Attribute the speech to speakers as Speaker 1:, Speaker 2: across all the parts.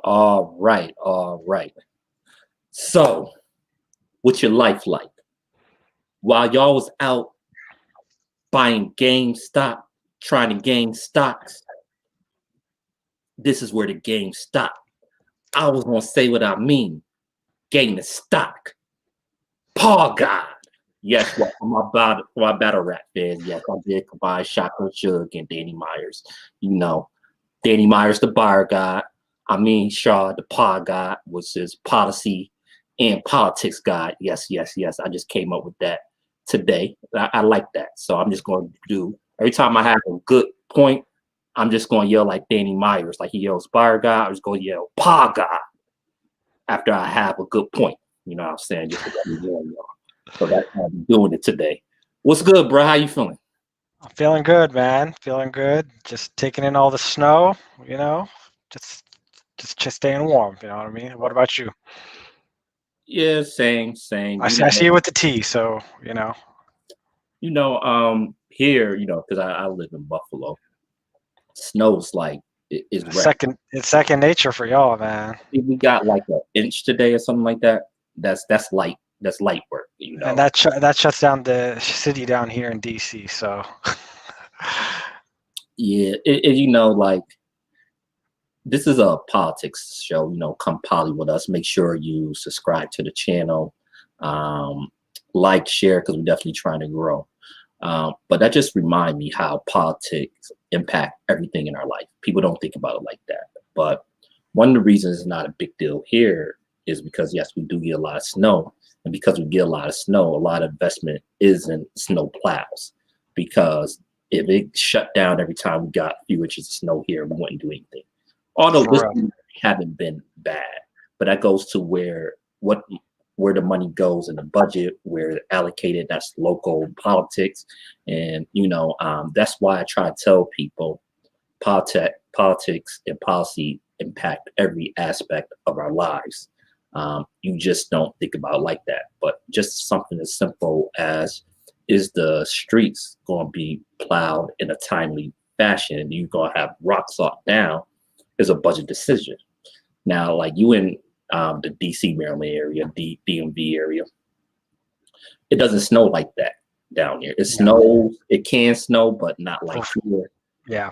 Speaker 1: All right, all right. So, what's your life like? While y'all was out buying GameStop, trying to gain stocks, this is where the game stopped. I was gonna say what I mean. Gain the stock. Paw God. Yes, well, for my battle rap fans, yes, I did combine Shotgun Suge and Danny Myers. You know, Danny Myers, the buyer god. I mean, Shaw, the paw god, was his policy and politics god. Yes, yes, yes. I just came up with that today. I like that. So I'm just going to do, every time I have a good point, I'm just going to yell like Danny Myers, like he yells buyer god. I'm just going to yell paw god after I have a good point. You know what I'm saying? Just to let me know, y'all. So that's how I'm doing it today. What's good, bro? How you feeling?
Speaker 2: I'm feeling good, man. Feeling good. Just taking in all the snow, just staying warm. You know what I mean? What about you?
Speaker 1: Yeah, same.
Speaker 2: I see you with the tea, so
Speaker 1: Here, because I live in Buffalo, snow's like it's rare.
Speaker 2: It's second nature for y'all, man.
Speaker 1: We got like an inch today or something like that. That's light. That's light work,
Speaker 2: And that shuts down the city down here in DC. So
Speaker 1: Yeah, like this is a politics show. Come poly with us. Make sure you subscribe to the channel, like, share, because we're definitely trying to grow. But that just remind me how politics impact everything in our life. People don't think about it like that. But one of the reasons it's not a big deal here is because, yes, we do get a lot of snow. And because we get a lot of snow, a lot of investment is in snow plows. Because if it shut down every time we got a few inches of snow here, we wouldn't do anything. Although this haven't been bad. But that goes to where the money goes in the budget, where it's allocated, that's local politics. And, that's why I try to tell people politics and policy impact every aspect of our lives. You just don't think about it like that. But just something as simple as, is the streets going to be plowed in a timely fashion? You're going to have rock salt down is a budget decision. Now, like you in the DC, Maryland area, the DMV area, it doesn't snow like that down here. It snows, it can snow, but not like here.
Speaker 2: Yeah.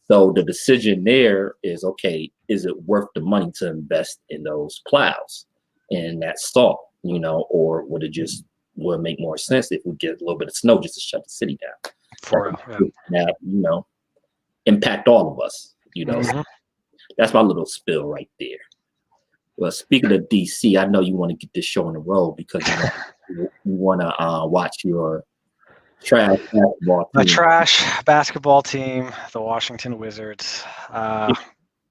Speaker 1: So the decision there is, okay, is it worth the money to invest in those plows and that salt, or would it make more sense if we get a little bit of snow just to shut the city down?
Speaker 2: For real, yeah.
Speaker 1: Now, impact all of us,
Speaker 2: Mm-hmm.
Speaker 1: That's my little spill right there. Well, speaking of DC, I know you want to get this show on the road because you want to watch your trash basketball team.
Speaker 2: My trash basketball team, the Washington Wizards.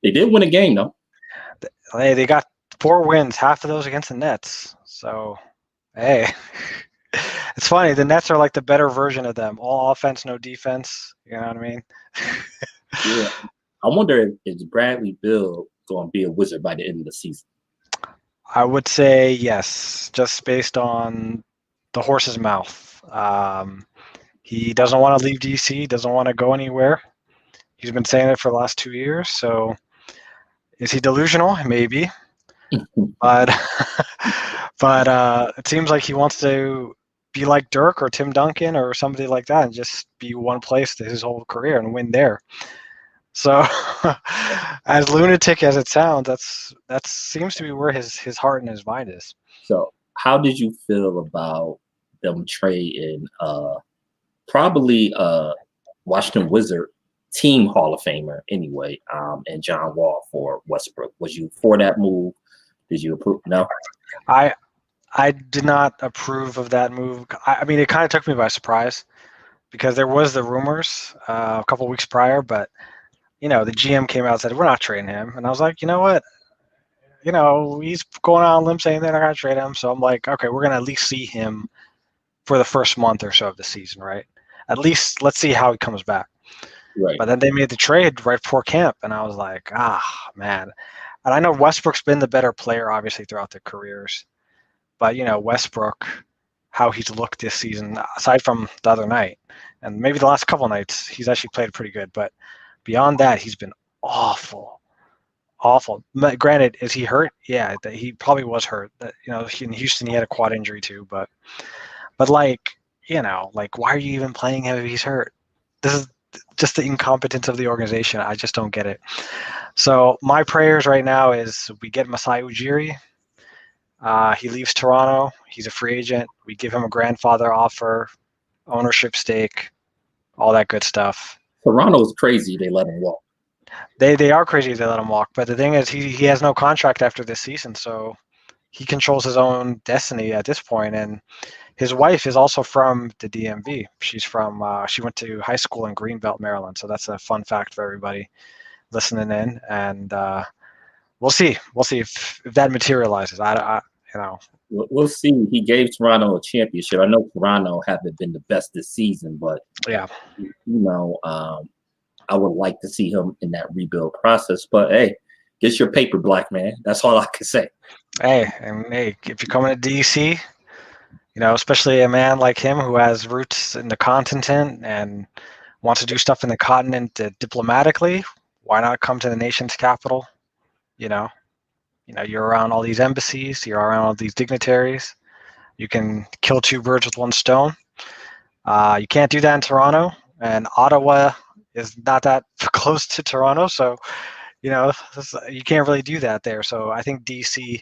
Speaker 1: They did win a game, though.
Speaker 2: They got 4 wins, half of those against the Nets. So, hey, it's funny. The Nets are like the better version of them. All offense, no defense. You know what I mean?
Speaker 1: Yeah. I wonder is Bradley Beal going to be a Wizard by the end of the season?
Speaker 2: I would say yes, just based on the horse's mouth. He doesn't want to leave DC, doesn't want to go anywhere. He's been saying it for the last 2 years. So is he delusional? Maybe. but it seems like he wants to be like Dirk or Tim Duncan or somebody like that and just be one place his whole career and win there. So, as lunatic as it sounds, that seems to be where his heart and his mind is.
Speaker 1: So, how did you feel about them trading probably Washington Wizard team Hall of Famer anyway, and John Wall for Westbrook? Was you for that move? Did you approve? No.
Speaker 2: I did not approve of that move. I mean, it kind of took me by surprise because there was the rumors a couple weeks prior, but the GM came out and said, we're not trading him. And I was like, you know what? He's going on a limb saying they're not going to trade him. So I'm like, okay, we're going to at least see him for the first month or so of the season, right? At least let's see how he comes back.
Speaker 1: Right.
Speaker 2: But then they made the trade right before camp. And I was like, man. And I know Westbrook's been the better player, obviously, throughout their careers. But, Westbrook, how he's looked this season, aside from the other night, and maybe the last couple of nights, he's actually played pretty good. But beyond that, he's been awful. awful. Granted, is he hurt? Yeah, he probably was hurt. In Houston he had a quad injury too, but like, like, why are you even playing him if he's hurt? This is just the incompetence of the organization. I just don't get it. So my prayers right now is we get Masai Ujiri. He leaves Toronto. He's a free agent. We give him a grandfather offer, ownership stake, all that good stuff.
Speaker 1: Toronto's crazy. They let him walk.
Speaker 2: They are crazy they let him walk, but the thing is he has no contract after this season, so he controls his own destiny at this point. And his wife is also from the DMV. She's from she went to high school in Greenbelt, Maryland. So that's a fun fact for everybody listening in. And we'll see if that materializes.
Speaker 1: We'll see. He gave Toronto a championship. I know Toronto haven't been the best this season, but
Speaker 2: yeah,
Speaker 1: I would like to see him in that rebuild process. But hey, get your paper, black man. That's all I can say.
Speaker 2: Hey, if you're coming to DC, especially a man like him who has roots in the continent and wants to do stuff in the continent diplomatically, why not come to the nation's capital? You're around all these embassies, you're around all these dignitaries. You can kill two birds with one stone. You can't do that in Toronto, and Ottawa is not that close to Toronto, so you can't really do that there. So I think DC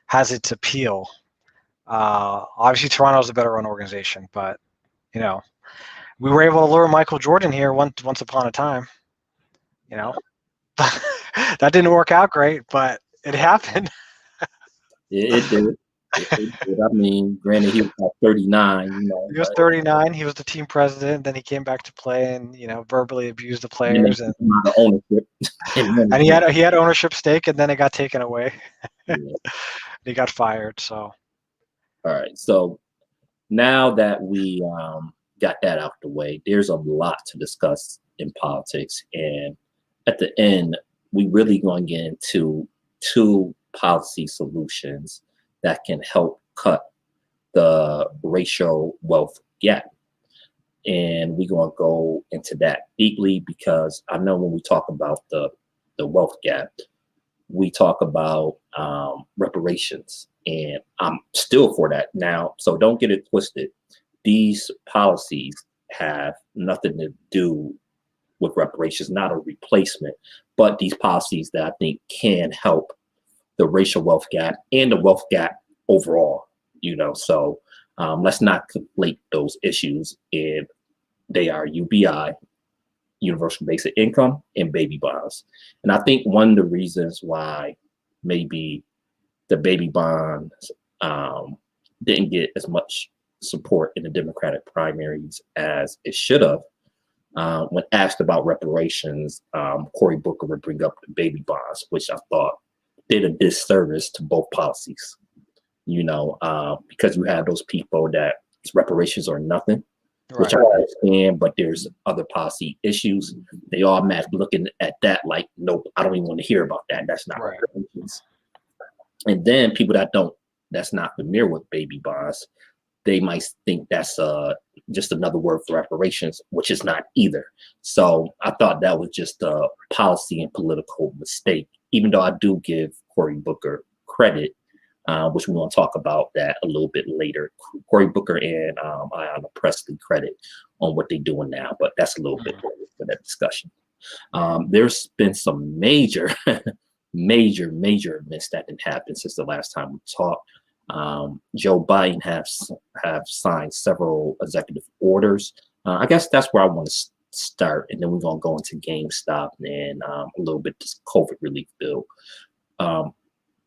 Speaker 2: has its appeal. Obviously, Toronto is a better run organization, but we were able to lure Michael Jordan here once upon a time. That didn't work out great, but it happened.
Speaker 1: It did. I mean, granted, he was like 39.
Speaker 2: He was 39. He was the team president. Then he came back to play and verbally abused the players and
Speaker 1: ownership.
Speaker 2: and he had ownership stake, and then it got taken away.
Speaker 1: Yeah.
Speaker 2: He got fired. So,
Speaker 1: all right. So now that we got that out the way, there's a lot to discuss in politics, and at the end, we really going to get into two policy solutions that can help cut the racial wealth gap. And we're going to go into that deeply because I know when we talk about the wealth gap, we talk about reparations. And I'm still for that now. So don't get it twisted. These policies have nothing to do with reparations, not a replacement, but these policies that I think can help the racial wealth gap and the wealth gap overall, so let's not conflate those issues. And they are UBI, universal basic income, and baby bonds. And I think one of the reasons why maybe the baby bonds didn't get as much support in the Democratic primaries as it should have, when asked about reparations, Cory Booker would bring up the baby bonds, which I thought did a disservice to both policies, because you have those people that reparations are nothing, right, which I understand, but there's other policy issues. They automatically looking at that like, nope, I don't even want to hear about that. That's not right. Reparations. And then people that's not familiar with baby bonds, they might think that's just another word for reparations, which is not either. So I thought that was just a policy and political mistake, even though I do give Cory Booker credit, which we're going to talk about that a little bit later. Cory Booker and Ayanna Pressley credit on what they're doing now, but that's a little bit later for that discussion. There's been some major, major events that didn't happen since the last time we talked. Joe Biden have signed several executive orders. I guess that's where I want to start, and then we're going to go into GameStop and a little bit this COVID relief bill.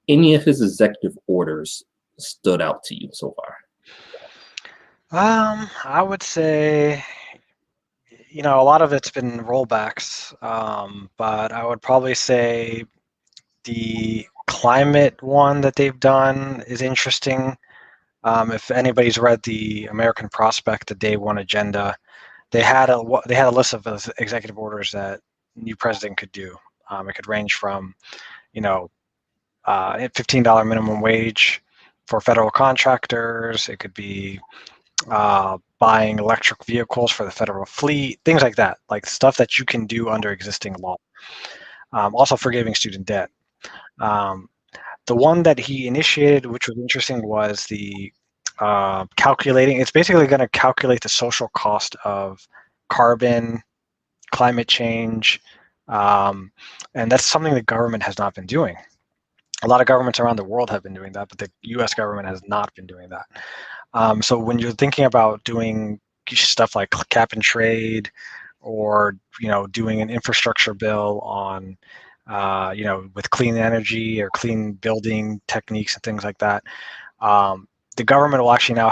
Speaker 1: Any of his executive orders stood out to you so
Speaker 2: far? I would say, a lot of it's been rollbacks, but I would probably say the climate one that they've done is interesting. If anybody's read the American Prospect, the Day One Agenda, they had a list of executive orders that new president could do. It could range from, $15 minimum wage for federal contractors. It could be buying electric vehicles for the federal fleet, things like that, like stuff that you can do under existing law. Also forgiving student debt. The one that he initiated, which was interesting, was the calculating. It's basically going to calculate the social cost of carbon, climate change, and that's something the government has not been doing. A lot of governments around the world have been doing that, but the U.S. government has not been doing that. So when you're thinking about doing stuff like cap and trade, or doing an infrastructure bill on with clean energy or clean building techniques and things like that, the government will actually now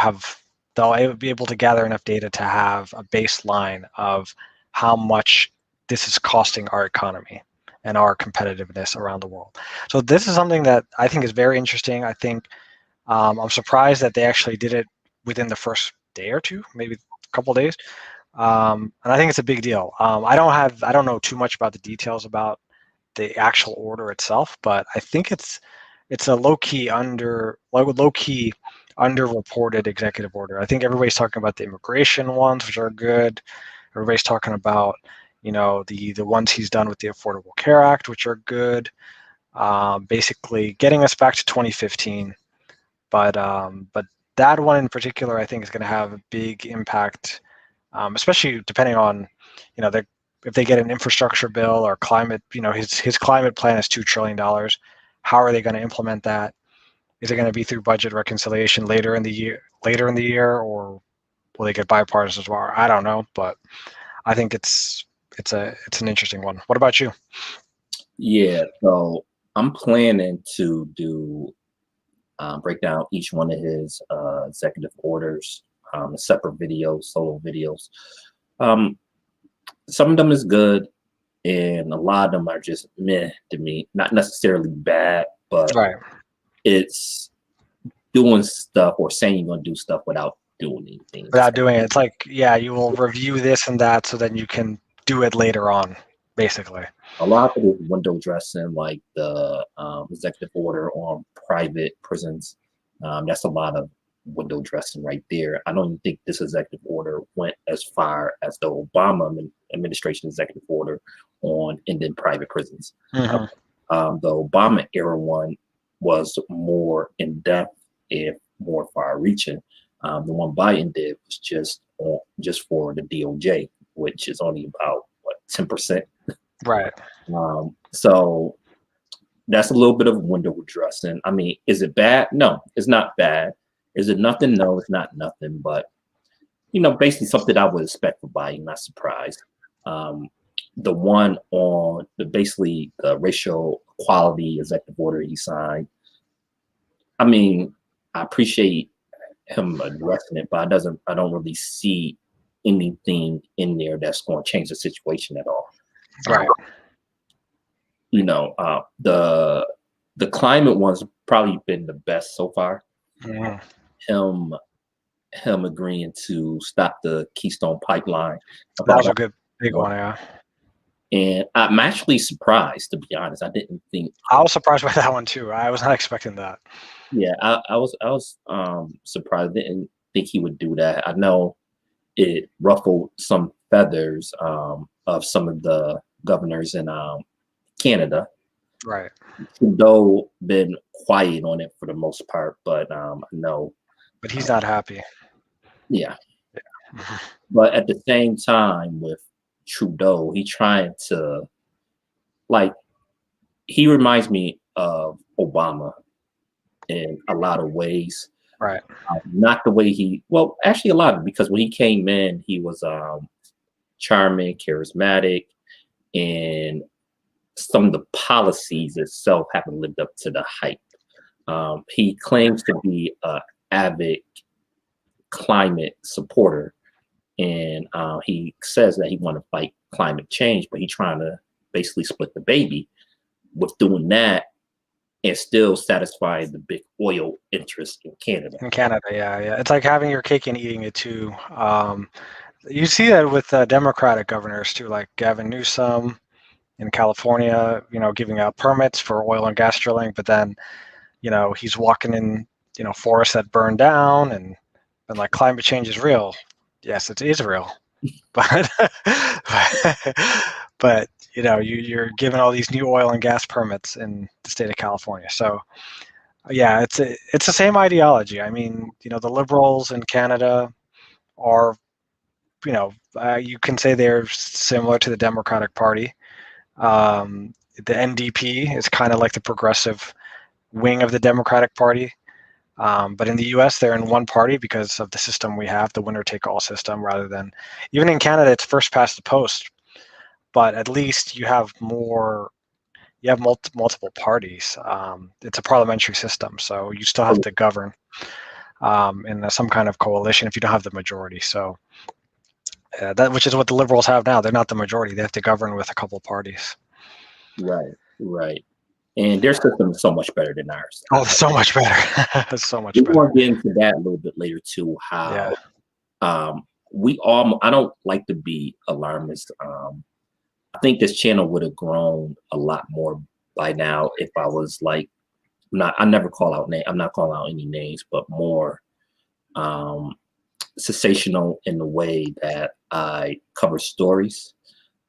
Speaker 2: they'll be able to gather enough data to have a baseline of how much this is costing our economy and our competitiveness around the world. So this is something that I think is very interesting. I think I'm surprised that they actually did it within the first day or two, maybe a couple of days. And I think it's a big deal. I don't know too much about the details about the actual order itself, but I think it's a low-key underreported executive order. I think everybody's talking about the immigration ones, which are good. Everybody's talking about the ones he's done with the Affordable Care Act, which are good. Basically getting us back to 2015, but that one in particular, I think, is going to have a big impact, especially depending on if they get an infrastructure bill or climate. His climate plan is $2 trillion. How are they going to implement that? Is it going to be through budget reconciliation later in the year, or will they get bipartisan as well? I don't know, but I think it's an interesting one. What about you?
Speaker 1: Yeah, so I'm planning to do break down each one of his executive orders, separate videos, solo videos. Some of them is good, and a lot of them are just meh to me. Not necessarily bad, but
Speaker 2: Right.
Speaker 1: It's doing stuff or saying you're going to do stuff without doing anything.
Speaker 2: Without doing it. It's like, yeah, you will review this and that so then you can do it later on, basically.
Speaker 1: A lot of it is window dressing, like the executive order on private prisons. That's a lot of window dressing right there. I don't even think this executive order went as far as the Obama administration executive order on ending private prisons.
Speaker 2: Mm-hmm.
Speaker 1: The Obama era one was more in depth and more far reaching. The one Biden did was just for the DOJ, which is only about 10%.
Speaker 2: Right.
Speaker 1: So that's a little bit of window dressing. I mean, is it bad? No, it's not bad. Is it nothing? No, it's not nothing. But basically something I would expect for Biden, not surprised. The one on basically the racial equality executive order he signed. I mean, I appreciate him addressing it, but I don't really see anything in there that's going to change the situation at all.
Speaker 2: Right.
Speaker 1: The climate one's probably been the best so far.
Speaker 2: Mm-hmm.
Speaker 1: Him agreeing to stop the Keystone Pipeline.
Speaker 2: That was a good big one, yeah.
Speaker 1: And I'm actually surprised, to be honest. I didn't think.
Speaker 2: I was surprised by that one too. I was not expecting that.
Speaker 1: Yeah, I was surprised. Didn't think he would do that. I know it ruffled some feathers of some of the governors in Canada.
Speaker 2: Right.
Speaker 1: Trudeau been quiet on it for the most part, but I know.
Speaker 2: But he's not happy.
Speaker 1: Yeah. But at the same time, with Trudeau, he trying to he reminds me of Obama in a lot of ways.
Speaker 2: Right.
Speaker 1: Not the way actually a lot of it, because when he came in, he was charming, charismatic, and some of the policies itself haven't lived up to the hype. He claims to be an avid climate supporter, and he says that he want to fight climate change, but he's trying to basically split the baby with doing that and still satisfying the big oil interest in Canada.
Speaker 2: In Canada, yeah. It's like having your cake and eating it too. You see that with Democratic governors too, like Gavin Newsom in California, giving out permits for oil and gas drilling, but then, he's walking in, forests that burn down and like climate change is real. Yes, it is real, but you're given all these new oil and gas permits in the state of California. So yeah, it's the same ideology. I mean, the liberals in Canada are, you can say they're similar to the Democratic Party. The NDP is kind of like the progressive wing of the Democratic Party. But in the US, they're in one party because of the system we have, the winner-take-all system, rather than, even in Canada, it's first past the post. But at least you have multiple parties. It's a parliamentary system, so you still have to govern in some kind of coalition if you don't have the majority. So which is what the liberals have now. They're not the majority. They have to govern with a couple parties.
Speaker 1: Right. And their system is so much better than ours.
Speaker 2: Oh, so much better. It's so much better.
Speaker 1: We're going to get into that a little bit later too. How I don't like to be alarmist. I think this channel would have grown a lot more by now if I was like, I never call out names. I'm not calling out any names, but more sensational in the way that I cover stories.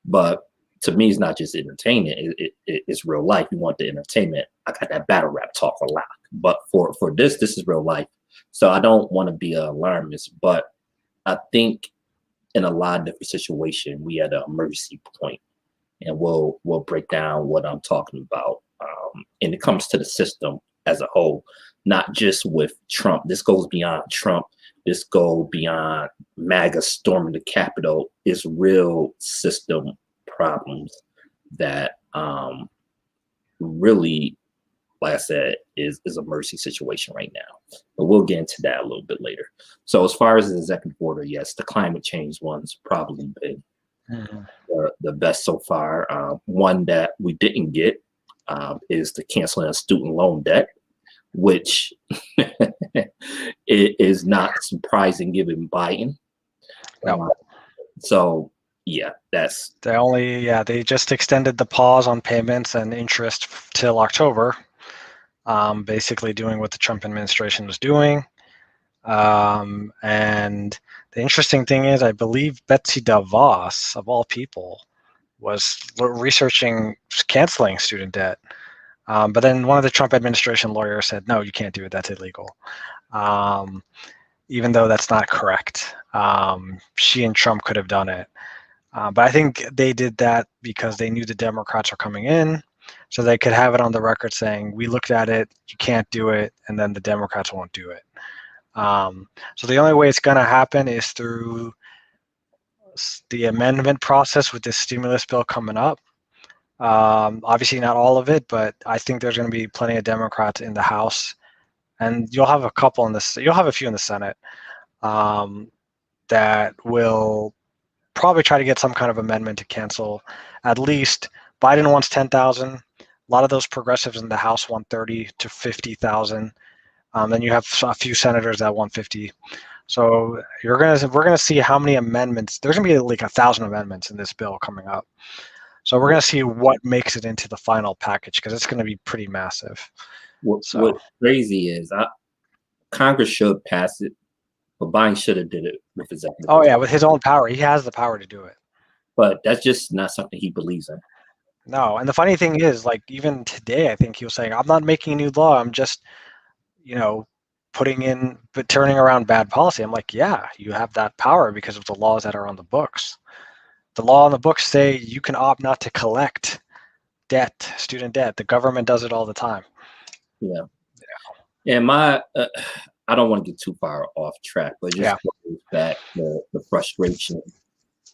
Speaker 1: But to me, it's not just entertainment. It's real life. You want the entertainment. I got that battle rap talk a lot. But for this is real life. So I don't want to be an alarmist. But I think in a lot of different situations, we had an emergency point. And we'll break down what I'm talking about. And it comes to the system as a whole, not just with Trump. This goes beyond Trump. This goes beyond MAGA storming the Capitol. It's real system problems that really, like I said, is a mercy situation right now. But we'll get into that a little bit later. So as far as the executive order, yes, the climate change one's probably been the best so far. One that we didn't get is the canceling of student loan debt, which it is not surprising given Biden.
Speaker 2: No.
Speaker 1: So yeah, that's
Speaker 2: they just extended the pause on payments and interest till October, basically doing what the Trump administration was doing. And the interesting thing is, I believe Betsy DeVos, of all people, was researching canceling student debt. But then one of the Trump administration lawyers said, no, you can't do it. That's illegal. Even though that's not correct. She and Trump could have done it. But I think they did that because they knew the Democrats were coming in, so they could have it on the record saying, we looked at it, you can't do it, and then the Democrats won't do it. So the only way it's going to happen is through the amendment process with this stimulus bill coming up. Obviously not all of it, but I think there's going to be plenty of Democrats in the House, and you'll have a few in the Senate that will probably try to get some kind of amendment to cancel. At least Biden wants 10,000. A lot of those progressives in the House want 30 to 50,000. Then you have a few senators that want 50. So we're gonna see how many amendments. There's gonna be like 1,000 amendments in this bill coming up. So we're gonna see what makes it into the final package, because it's gonna be pretty massive.
Speaker 1: What's crazy is Congress should pass it, but Biden should have did it with his executive.
Speaker 2: Oh yeah, with his own power. He has the power to do it.
Speaker 1: But that's just not something he believes in.
Speaker 2: No, and the funny thing is, like, even today, I think he was saying, I'm not making a new law. I'm just, turning around bad policy. I'm like, yeah, you have that power because of the laws that are on the books. The law on the books say you can opt not to collect debt, student debt. The government does it all the time.
Speaker 1: Yeah. And I don't want to get too far off track, but just goes back to the frustration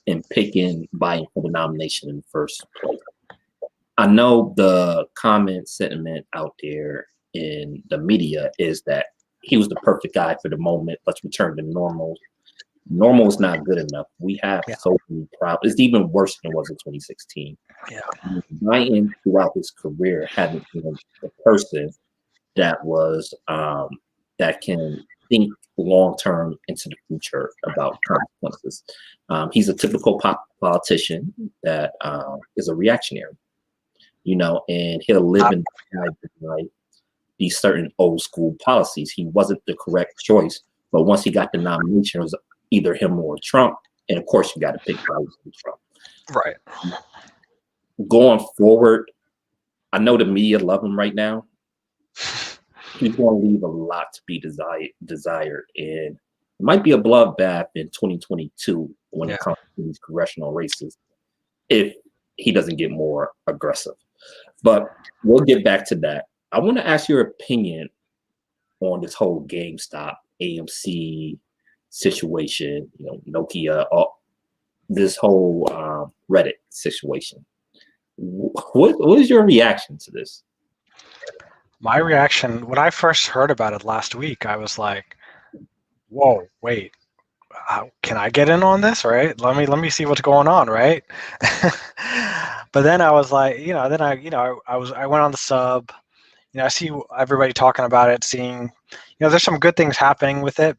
Speaker 1: in picking Biden for the nomination in the first place. I know the comment sentiment out there in the media is that he was the perfect guy for the moment. Let's return to normal. Normal is not good enough. We have so many problems. It's even worse than it was in 2016.
Speaker 2: Yeah.
Speaker 1: Biden, throughout his career, hasn't been the person that was that can think long-term into the future about consequences. He's a typical politician that is a reactionary, and he'll live in these certain old school policies. He wasn't the correct choice, but once he got the nomination, it was either him or Trump. And of course, you got to pick Biden or Trump.
Speaker 2: Right.
Speaker 1: going forward, I know the media love him right now. He's going to leave a lot to be desired, and it might be a bloodbath in 2022 when it comes to these congressional races if he doesn't get more aggressive. But we'll get back to that. I want to ask your opinion on this whole GameStop, AMC situation, Nokia, this whole Reddit situation. What is your reaction to this?
Speaker 2: My reaction, when I first heard about it last week, I was like, whoa, wait, can I get in on this, right? Let me see what's going on, right? But then I was like, I went on the sub, I see everybody talking about it, seeing, there's some good things happening with it.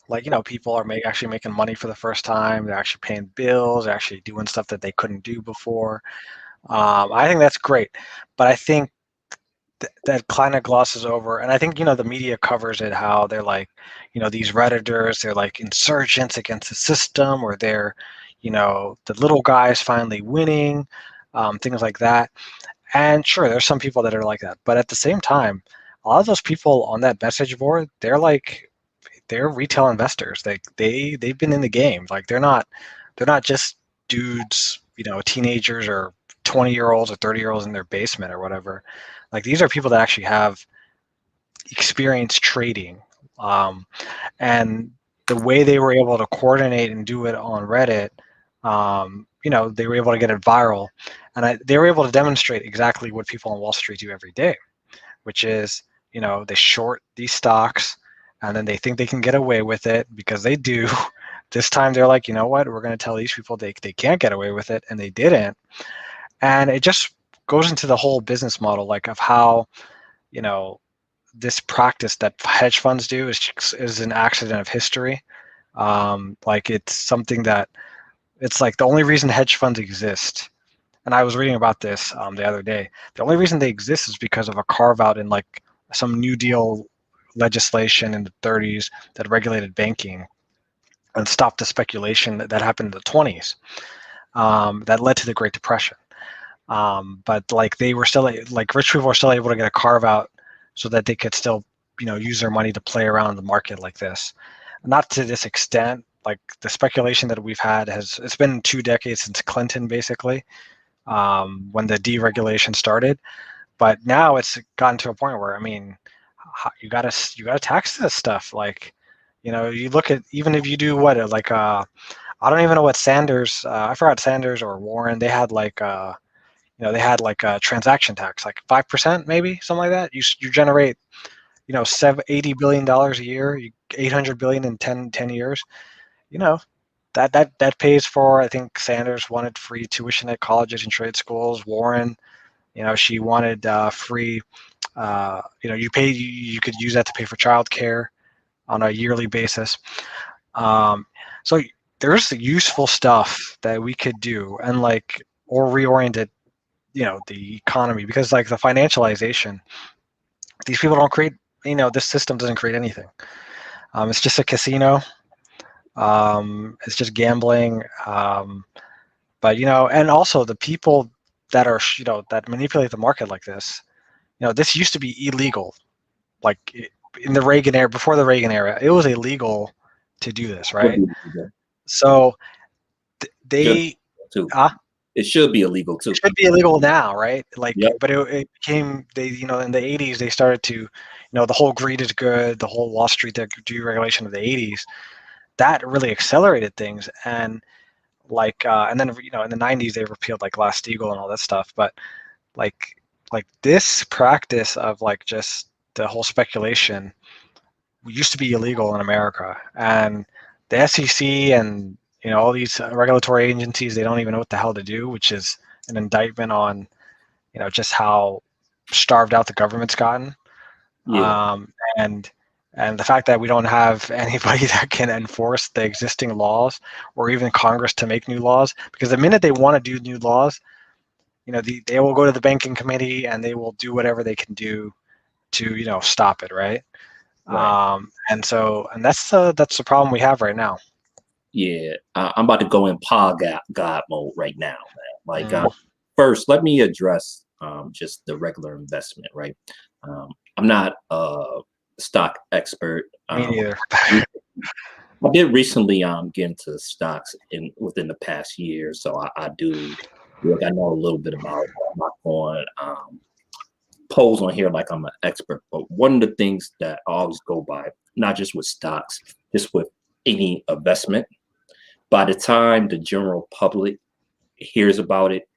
Speaker 2: Like, people are actually making money for the first time. They're actually paying bills. They're actually doing stuff that they couldn't do before. I think that's great. But I think that kind of glosses over. And I think, the media covers it, how they're like, these Redditors, they're like insurgents against the system, or they're, the little guys finally winning, things like that. And sure, there's some people that are like that. But at the same time, a lot of those people on that message board, they're retail investors. They've been in the game. Like they're not just dudes, teenagers or 20-year-olds or 30-year-olds in their basement or whatever. Like these are people that actually have experience trading. And the way they were able to coordinate and do it on Reddit, they were able to get it viral. And they were able to demonstrate exactly what people on Wall Street do every day, which is, they short these stocks and then they think they can get away with it because they do. This time they're like, you know what, we're going to tell these people they can't get away with it, and they didn't. And it just goes into the whole business model, like of how, this practice that hedge funds do is an accident of history. Like it's something that it's like the only reason hedge funds exist. And I was reading about this the other day. The only reason they exist is because of a carve out in like some New Deal legislation in the 30s that regulated banking and stopped the speculation that happened in the 20s, that led to the Great Depression. But like they were still like rich people were still able to get a carve out so that they could still use their money to play around in the market like this. Not to this extent. Like the speculation that we've had it's been 2 decades since Clinton basically, when the deregulation started. But now it's gotten to a point where you gotta tax this stuff. Like you look at, even if you do what like I don't even know what Sanders, I forgot, Sanders or Warren, they had like they had like a transaction tax, like 5% maybe, something like that. You generate $80 billion a year, 800 billion in 10 years. That pays for, I think Sanders wanted free tuition at colleges and trade schools. Warren, she wanted free, you could use that to pay for childcare on a yearly basis. So there's useful stuff that we could do, and or reorient it, the economy, because like the financialization, these people don't create, this system doesn't create anything. It's just a casino. It's just gambling. But and also the people that are that manipulate the market like this, this used to be illegal. Like in the Reagan era, before the Reagan era, it was illegal to do this, right? So they
Speaker 1: it should be illegal too.
Speaker 2: It should be illegal now, right? Like, yep. But it became, in the 80s, they started to, the whole greed is good, the whole Wall Street deregulation of the 80s, that really accelerated things. And and then, in the 90s, they repealed like Glass-Steagall and all that stuff. But like this practice of just the whole speculation used to be illegal in America. And the SEC and all these regulatory agencies, they don't even know what the hell to do, which is an indictment on, just how starved out the government's gotten. Yeah. And the fact that we don't have anybody that can enforce the existing laws, or even Congress to make new laws, because the minute they want to do new laws, they will go to the banking committee and they will do whatever they can do to, stop it. Right. And that's the problem we have right now.
Speaker 1: Yeah, I'm about to go in pod god mode right now, man. first, let me address just the regular investment, right? I'm not a stock expert.
Speaker 2: Me neither.
Speaker 1: I did recently get into stocks within the past year, so I do look. I know a little bit about it. I'm not going pose on here like I'm an expert, but one of the things that I always go by, not just with stocks, just with any investment, by the time the general public hears about it,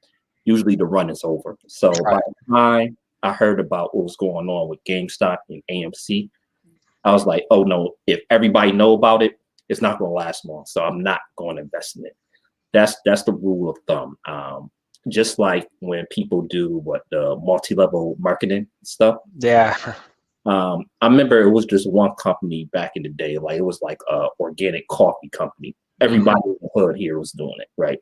Speaker 1: usually the run is over. So by the time I heard about what was going on with GameStop and AMC, I was like, oh no, if everybody know about it, it's not going to last long. So I'm not going to invest in it. That's the rule of thumb. Just like when people do the multi-level marketing stuff.
Speaker 2: Yeah.
Speaker 1: I remember it was just one company back in the day, like it was like a organic coffee company. Everybody in the hood here was doing it, right?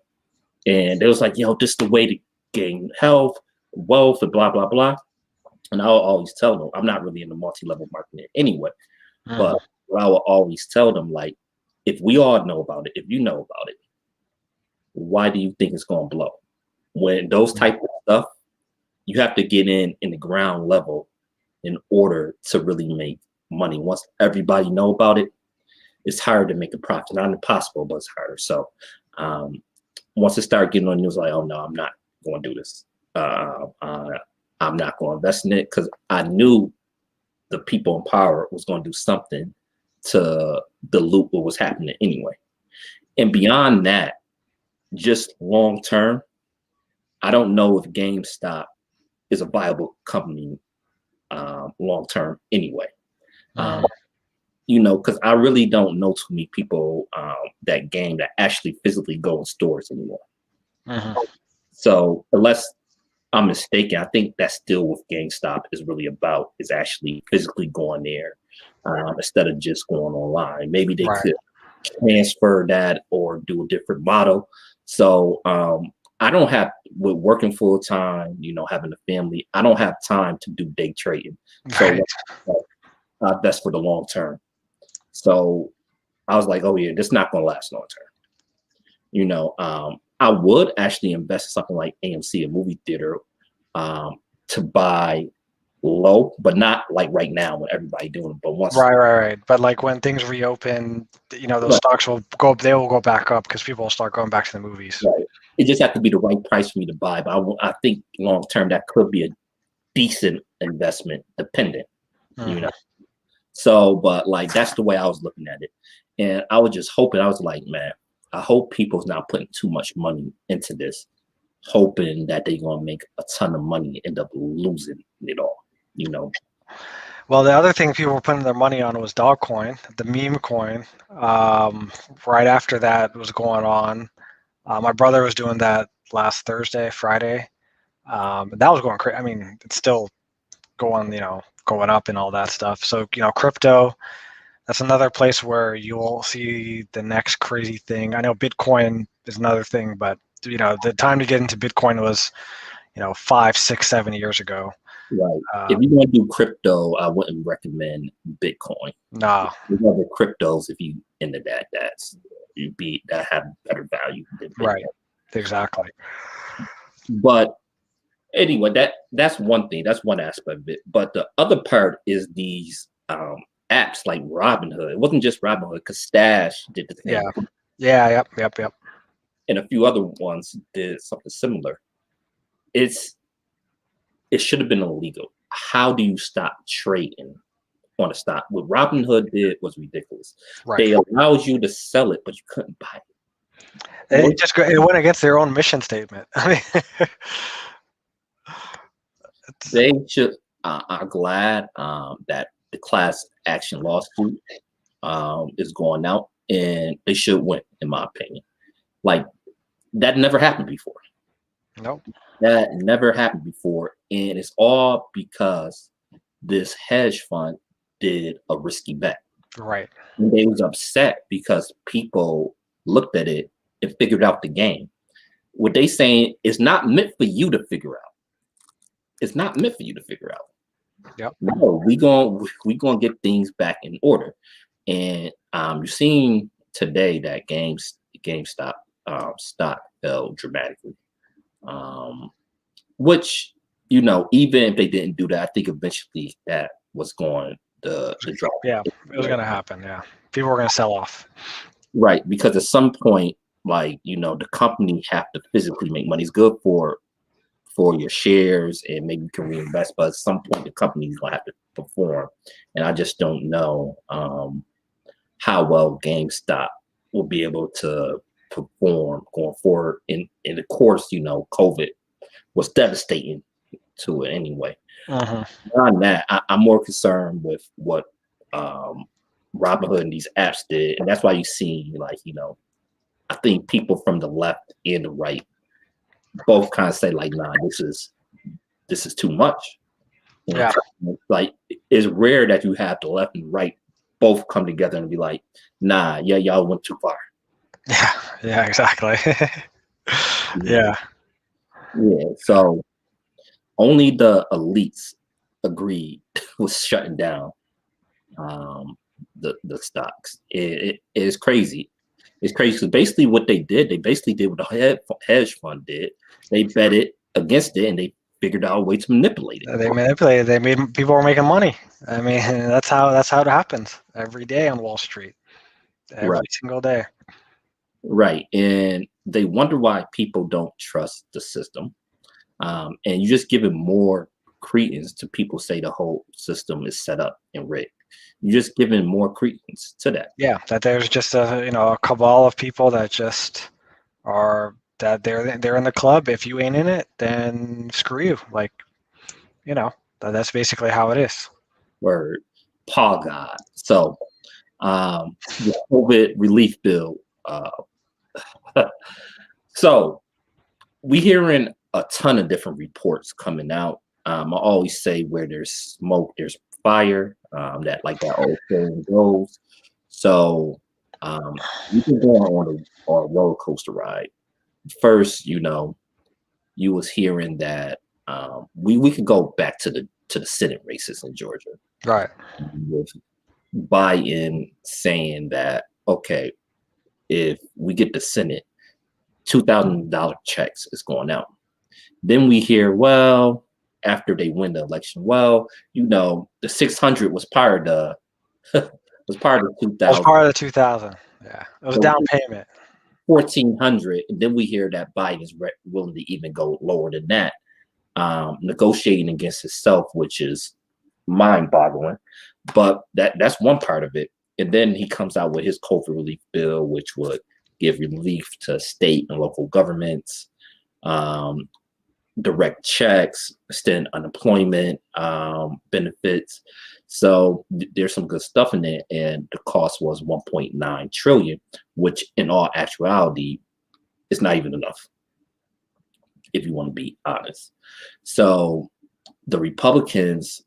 Speaker 1: And it was like, yo, this is the way to gain health, wealth, and blah, blah, blah. And I'll always tell them, I'm not really into multi-level marketing anyway, but I will always tell them, like, if we all know about it, if you know about it, why do you think it's going to blow? When those type of stuff, you have to get in the ground level in order to really make money. Once everybody know about it, it's harder to make a profit. Not impossible, but it's harder. So once it started getting on news, like, oh no, I'm not going to do this. I'm not going to invest in it, because I knew the people in power was going to do something to dilute what was happening anyway. And beyond that, just long term, I don't know if GameStop is a viable company long term anyway. Because I really don't know too many people that actually physically go in stores anymore. So unless I'm mistaken, I think that's still what GameStop is really about, is actually physically going there instead of just going online. Maybe they could transfer that or do a different model. So I don't have, with working full time, having a family, I don't have time to do day trading. So that's for the long term. So I was like, oh yeah, this is not going to last long term. I would actually invest in something like AMC, a movie theater, to buy low, but not like right now when everybody doing it. But once
Speaker 2: right. But like when things reopen, those stocks will go up. They will go back up because people will start going back to the movies.
Speaker 1: Right. It just has to be the right price for me to buy. But I think long term that could be a decent investment, dependent. So, but like that's the way I was looking at it, and I was just hoping. I was like, man, I hope people's not putting too much money into this, hoping that they're gonna make a ton of money and end up losing it all.
Speaker 2: Well, the other thing people were putting their money on was Dogcoin, the meme coin. Right after that was going on, my brother was doing that last Friday. That was going crazy. I mean, it's still going up and all that stuff. So, crypto, that's another place where you'll see the next crazy thing. I know Bitcoin is another thing, but the time to get into Bitcoin was 5, 6, 7 years ago.
Speaker 1: Right. If you're going to do crypto, I wouldn't recommend Bitcoin.
Speaker 2: No.
Speaker 1: There's other cryptos, if you into that, that have better value than Bitcoin.
Speaker 2: Right. Exactly.
Speaker 1: But anyway, that's one thing. That's one aspect of it. But the other part is these apps like Robinhood. It wasn't just Robinhood, because Stash did the thing.
Speaker 2: Yeah. Yep.
Speaker 1: And a few other ones did something similar. It should have been illegal. How do you stop trading on a stock? What Robinhood did was ridiculous.
Speaker 2: Right.
Speaker 1: They allowed you to sell it, but you couldn't buy it.
Speaker 2: It went against their own mission statement. I mean,
Speaker 1: they should. I'm glad that the class action lawsuit is going out, and they should win, in my opinion. Like, that never happened before.
Speaker 2: Nope.
Speaker 1: That never happened before, and it's all because this hedge fund did a risky bet.
Speaker 2: Right.
Speaker 1: And they was upset because people looked at it and figured out the game. What they saying is not meant for you to figure out. It's not meant for you to figure out.
Speaker 2: Yep.
Speaker 1: No, we gonna get things back in order. And you're seeing today that GameStop stock fell dramatically. which, you know, even if they didn't do that, I think eventually that was going to drop.
Speaker 2: Yeah, it was going to happen. Yeah, people were going to sell off.
Speaker 1: Right, because at some point, like, you know, the company have to physically make money. It's good for your shares and maybe you can reinvest, but at some point the company's gonna have to perform. And I just don't know how well GameStop will be able to perform going forward. And of course, you know, COVID was devastating to it anyway. Beyond that, I'm more concerned with what Robinhood and these apps did, and that's why you see, like, you know, I think people from the left and the right both kind of say like, nah, this is too much. You know,
Speaker 2: Yeah.
Speaker 1: like it's rare that you have the left and right both come together and be like, nah, yeah, y'all went too far.
Speaker 2: Yeah, exactly. Yeah.
Speaker 1: Yeah. So only the elites agreed with shutting down the stocks. It is crazy. It's crazy because basically what they did what the hedge fund did. They betted against it and they figured out a way to manipulate it.
Speaker 2: They manipulated. They made people were making money. I mean, that's how it happens every day on Wall Street, every single day.
Speaker 1: Right, and they wonder why people don't trust the system, and you just give it more credence to people say the whole system is set up and rigged. You're just giving more credence to that.
Speaker 2: Yeah, that there's just a cabal of people that just are that they're in the club. If you ain't in it, then screw you. Like, you know, that's basically how it is.
Speaker 1: Word, Paul God. So, the COVID relief bill. So we hearing a ton of different reports coming out. I always say where there's smoke, there's fire. That like that old saying goes. So we've been going on a roller coaster ride. First, you know, you was hearing that we could go back to the Senate races in Georgia.
Speaker 2: Right.
Speaker 1: With Biden saying that, okay, if we get the Senate, $2,000 checks is going out. Then we hear, well, after they win the election, well, you know, the 600 was part of the was part of 2000.
Speaker 2: It was part of the 2000. Yeah, it was a down payment.
Speaker 1: 1,400, and then we hear that Biden is willing to even go lower than that, negotiating against himself, which is mind-boggling. But that's one part of it. And then he comes out with his COVID relief bill, which would give relief to state and local governments, direct checks, extend unemployment benefits. So there's some good stuff in it, and the cost was 1.9 trillion, which in all actuality is not even enough, if you want to be honest. So the Republicans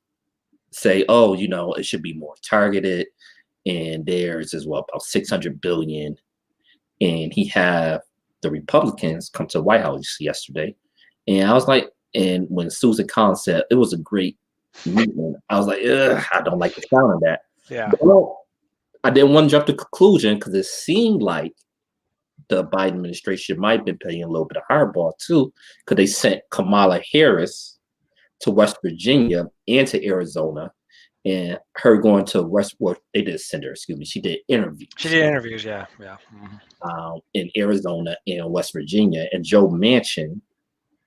Speaker 1: say, oh, you know, it should be more targeted, and theirs is about 600 billion. And he had the Republicans come to the White House yesterday, and I was like, and when Susan Collins said it was a great meeting, I was like, I don't like the sound of that.
Speaker 2: Yeah.
Speaker 1: But, well, I didn't want to jump to conclusion because it seemed like the Biden administration might have been playing a little bit of hardball too, because they sent Kamala Harris to West Virginia and to Arizona, and her going to Westbrook. They did send her, excuse me. She did interviews.
Speaker 2: Yeah.
Speaker 1: In Arizona and West Virginia, and Joe Manchin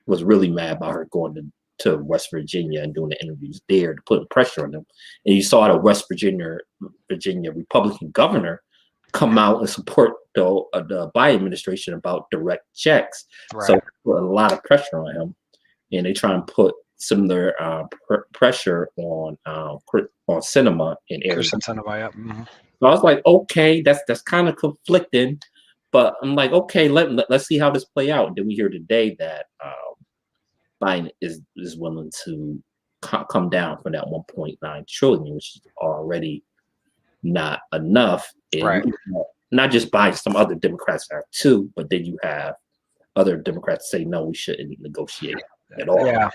Speaker 1: was really mad about her going to West Virginia and doing the interviews there to put pressure on them. And you saw the West Virginia Republican governor come out and support the Biden administration about direct checks.
Speaker 2: Right.
Speaker 1: So put a lot of pressure on him, and they try and put some of their pressure on Sinema in Arizona.
Speaker 2: So
Speaker 1: I was like, okay, that's kind of conflicting, but I'm like, okay, let's see how this play out. And then we hear today that Biden is willing to come down from that 1.9 trillion, which is already not enough. And
Speaker 2: right.
Speaker 1: Not just Biden, some other Democrats are too, but then you have other Democrats say, no, we shouldn't negotiate at all.
Speaker 2: Yeah.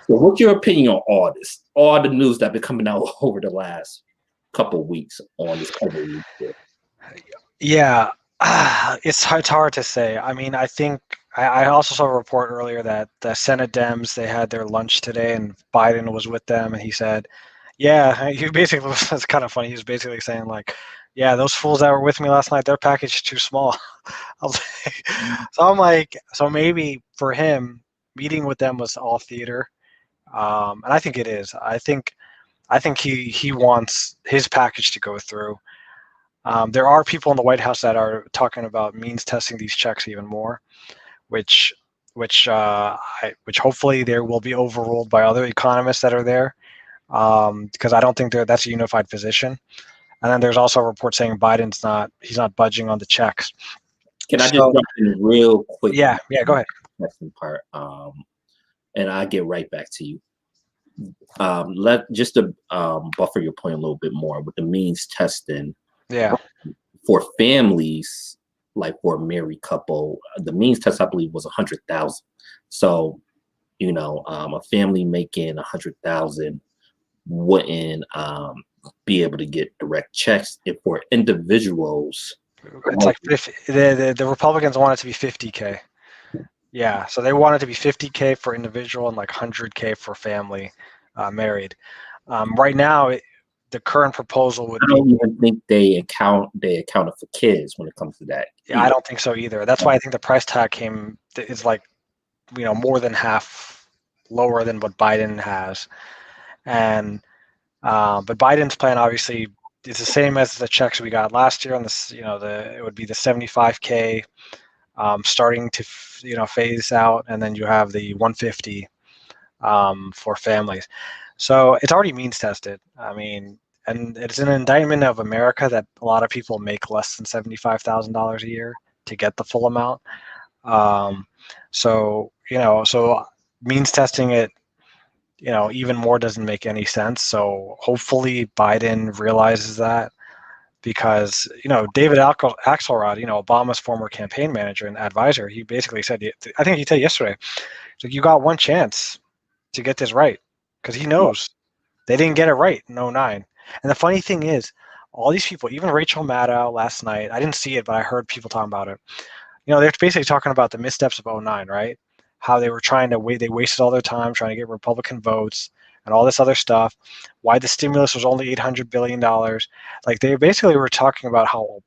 Speaker 1: So what's your opinion on all this? All the news that's been coming out over the last couple of weeks on this
Speaker 2: Yeah, it's hard to say. I mean, I think I also saw a report earlier that the Senate Dems, they had their lunch today and Biden was with them, and he said, yeah, he basically, it's kind of funny. He was basically saying like, yeah, those fools that were with me last night, their package is too small. I was like, so I'm like, so maybe for him, meeting with them was all theater, and I think it is. I think he wants his package to go through. There are people in the White House that are talking about means testing these checks even more, which which hopefully there will be overruled by other economists that are there, because I don't think that's a unified position. And then there's also a report saying he's not budging on the checks.
Speaker 1: Can I just jump in real quick?
Speaker 2: Yeah, go ahead.
Speaker 1: Part, and I'll get right back to you. Just to buffer your point a little bit more with the means testing.
Speaker 2: Yeah.
Speaker 1: For families, like for a married couple, the means test I believe was 100,000. So, a family making 100,000 wouldn't be able to get direct checks. If for individuals,
Speaker 2: it's like 50, the Republicans want it to be 50K. Yeah, so they want it to be 50K for individual and like 100K for family married. Right now, the current proposal would be.
Speaker 1: I don't even think they accounted for kids when it comes to that.
Speaker 2: Yeah, I don't think so either. That's why I think the price tag is like, more than half lower than what Biden has, and but Biden's plan obviously is the same as the checks we got last year. On this, it would be the 75K starting to phase out, and then you have the 150 for families. So it's already means tested. I mean, and it's an indictment of America that a lot of people make less than $75,000 a year to get the full amount. So means testing it, even more doesn't make any sense. So hopefully Biden realizes that, because David Axelrod, Obama's former campaign manager and advisor, he basically said, I think he said yesterday, like, you got one chance to get this right, because he knows they didn't get it right in 2009. And the funny thing is, all these people, even Rachel Maddow last night, I didn't see it, but I heard people talking about it. They're basically talking about the missteps of 2009, right? How they were they wasted all their time trying to get Republican votes and all this other stuff. Why the stimulus was only $800 billion. Like, they basically were talking about how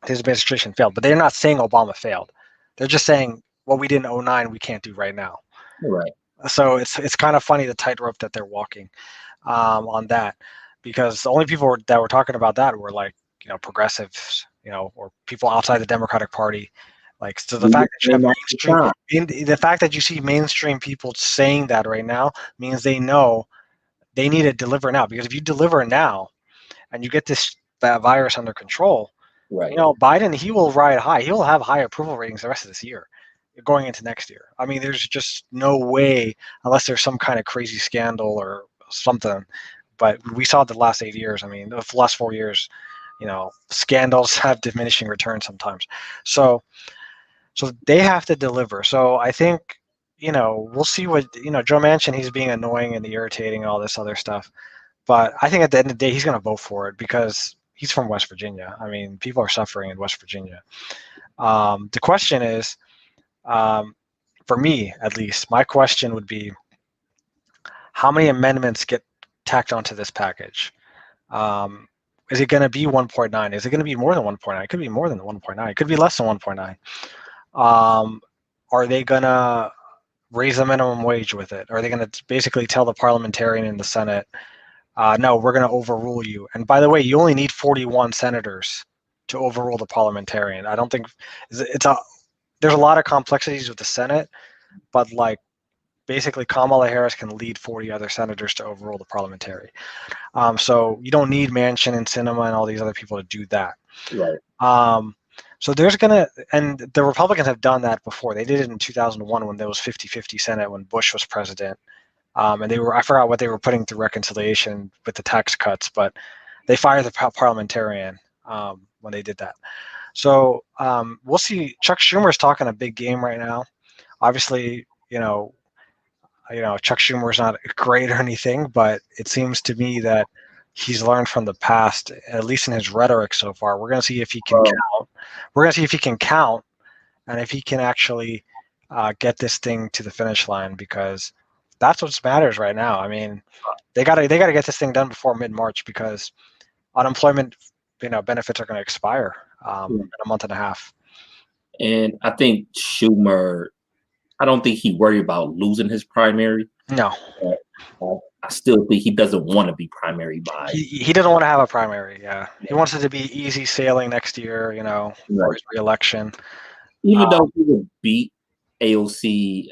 Speaker 2: his administration failed, but they're not saying Obama failed. They're just saying what we did in 2009, we can't do right now.
Speaker 1: Right.
Speaker 2: So it's kind of funny, the tightrope that they're walking on that, because the only people that were talking about that were like, progressives, or people outside the Democratic Party. Like, so the fact that you have the fact that you see mainstream people saying that right now means they know they need to deliver now. Because if you deliver now and you get that virus under control,
Speaker 1: right,
Speaker 2: Biden, he will ride high. He will have high approval ratings the rest of this year, going into next year. I mean, there's just no way, unless there's some kind of crazy scandal or something. But we saw the last 8 years. I mean, the last 4 years, scandals have diminishing returns sometimes. So they have to deliver. So I think, we'll see what, Joe Manchin, he's being annoying and irritating and all this other stuff. But I think at the end of the day, he's going to vote for it, because he's from West Virginia. I mean, people are suffering in West Virginia. The question is, for me, at least, my question would be, how many amendments get tacked onto this package? Is it going to be 1.9? Is it going to be more than 1.9? It could be more than 1.9. It could be less than 1.9. Are they going to raise the minimum wage with it? Are they going to basically tell the parliamentarian in the Senate, no, we're going to overrule you? And by the way, you only need 41 senators to overrule the parliamentarian. I don't think there's a lot of complexities with the Senate, but like, basically Kamala Harris can lead 40 other senators to overrule the parliamentary. So you don't need Manchin and Sinema and all these other people to do that.
Speaker 1: right.
Speaker 2: So and the Republicans have done that before. They did it in 2001 when there was 50-50 Senate when Bush was president. And I forgot what they were putting through reconciliation with the tax cuts, but they fired the parliamentarian when they did that. So we'll see. Chuck Schumer's talking a big game right now. Obviously, Chuck Schumer's not great or anything, but it seems to me that he's learned from the past, at least in his rhetoric so far. We're going to see if he can count. We're going to see if he can count and if he can actually get this thing to the finish line, because that's what matters right now. I mean, they gotta get this thing done before mid-March, because unemployment, benefits are going to expire in a month and a half.
Speaker 1: And I think Schumer, I don't think he worried about losing his primary.
Speaker 2: No,
Speaker 1: I still think he doesn't want to be primary by.
Speaker 2: he doesn't want to have a primary. Yeah, he wants it to be easy sailing next year, for his reelection.
Speaker 1: Even though he would beat AOC,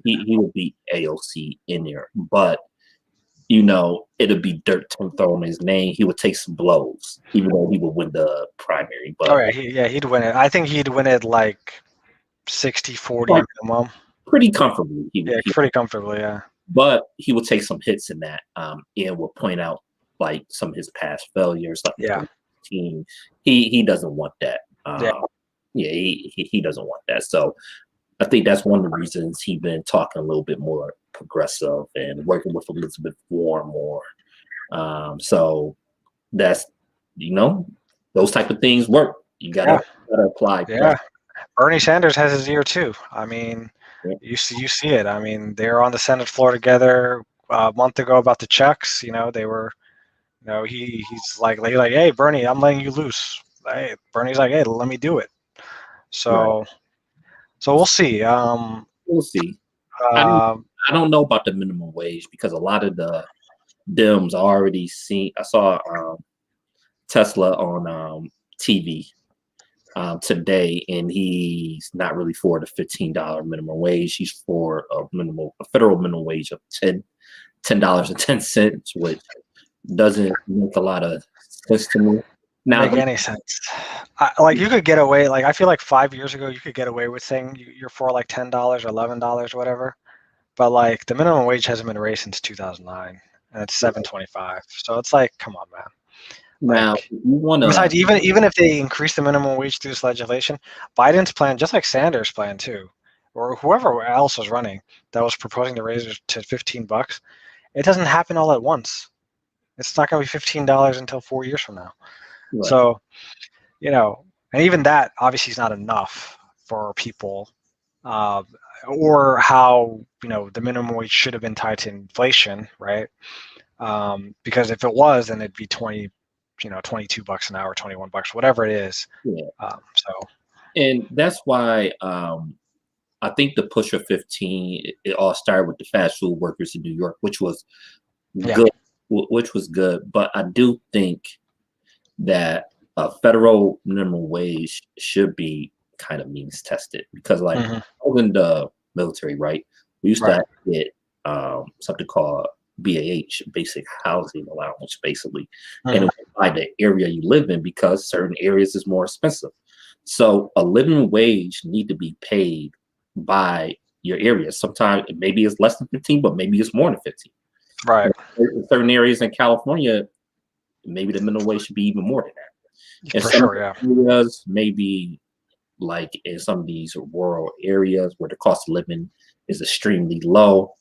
Speaker 1: he would beat AOC in there, but it'll be dirt thrown in his name. He would take some blows, even though he would win the primary. But
Speaker 2: he'd win it. I think he'd win it like 60-40 minimum.
Speaker 1: Pretty comfortably.
Speaker 2: Pretty comfortably, yeah.
Speaker 1: But he will take some hits in that, and will point out like some of his past failures. Like team, he doesn't want that. He doesn't want that. So I think that's one of the reasons he's been talking a little bit more progressive and working with Elizabeth Warren more. So that's those type of things work. You gotta apply.
Speaker 2: Yeah, Bernie Sanders has his ear too. I mean, you see it. I mean, they were on the Senate floor together a month ago about the checks. They were, he's like, hey, Bernie, I'm letting you loose. Hey, Bernie's like, hey, let me do it. So, so we'll see.
Speaker 1: We'll see. I don't know about the minimum wage, because a lot of the Dems already seen. I saw Tesla on TV today, and he's not really for the $15 minimum wage. He's for a federal minimum wage of $10.10, which doesn't make a lot of sense to me.
Speaker 2: Make any sense. You could get away. I feel like 5 years ago you could get away with saying you're for like $10 or $11 or whatever, but the minimum wage hasn't been raised since 2009, and it's $7.25. So it's like, come on, man.
Speaker 1: Now, you want to.
Speaker 2: Besides, even if they increase the minimum wage through this legislation, Biden's plan, just like Sanders' plan too, or whoever else was running that was proposing to raise it to $15, it doesn't happen all at once. It's not going to be $15 until 4 years from now. Right. So, and even that obviously is not enough for people, or how the minimum wage should have been tied to inflation, right? Because if it was, then it'd be $22 an hour, $21, whatever it is.
Speaker 1: Yeah. And that's why I think the push of 15, it all started with the fast food workers in New York, which was good. But I do think that a federal minimum wage should be kind of means tested, because I was in the military, right? We used to get something called BAH, basic housing allowance, basically, and it was by the area you live in, because certain areas is more expensive. So a living wage need to be paid by your area. Sometimes maybe it's less than 15, but maybe it's more than 15.
Speaker 2: Right.
Speaker 1: In certain areas in California, maybe the minimum wage should be even more than that. In some areas, maybe like in some of these rural areas where the cost of living is extremely low,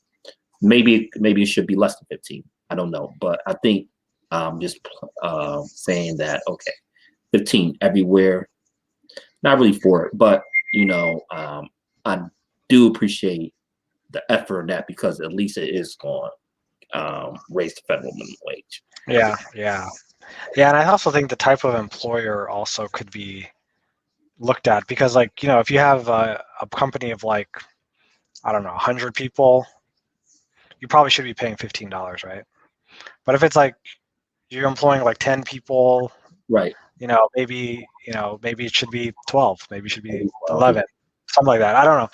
Speaker 1: maybe it should be less than 15. I don't know, but I think just saying that 15 everywhere, not really for it, but I do appreciate the effort in that, because at least it is going raise the federal minimum wage.
Speaker 2: Yeah, and I also think the type of employer also could be looked at, because if you have a company of I don't know, 100 people, you probably should be paying $15, right? But if it's you're employing 10 people,
Speaker 1: right?
Speaker 2: Maybe it should be 12, maybe it should be 11, something like that. I don't know.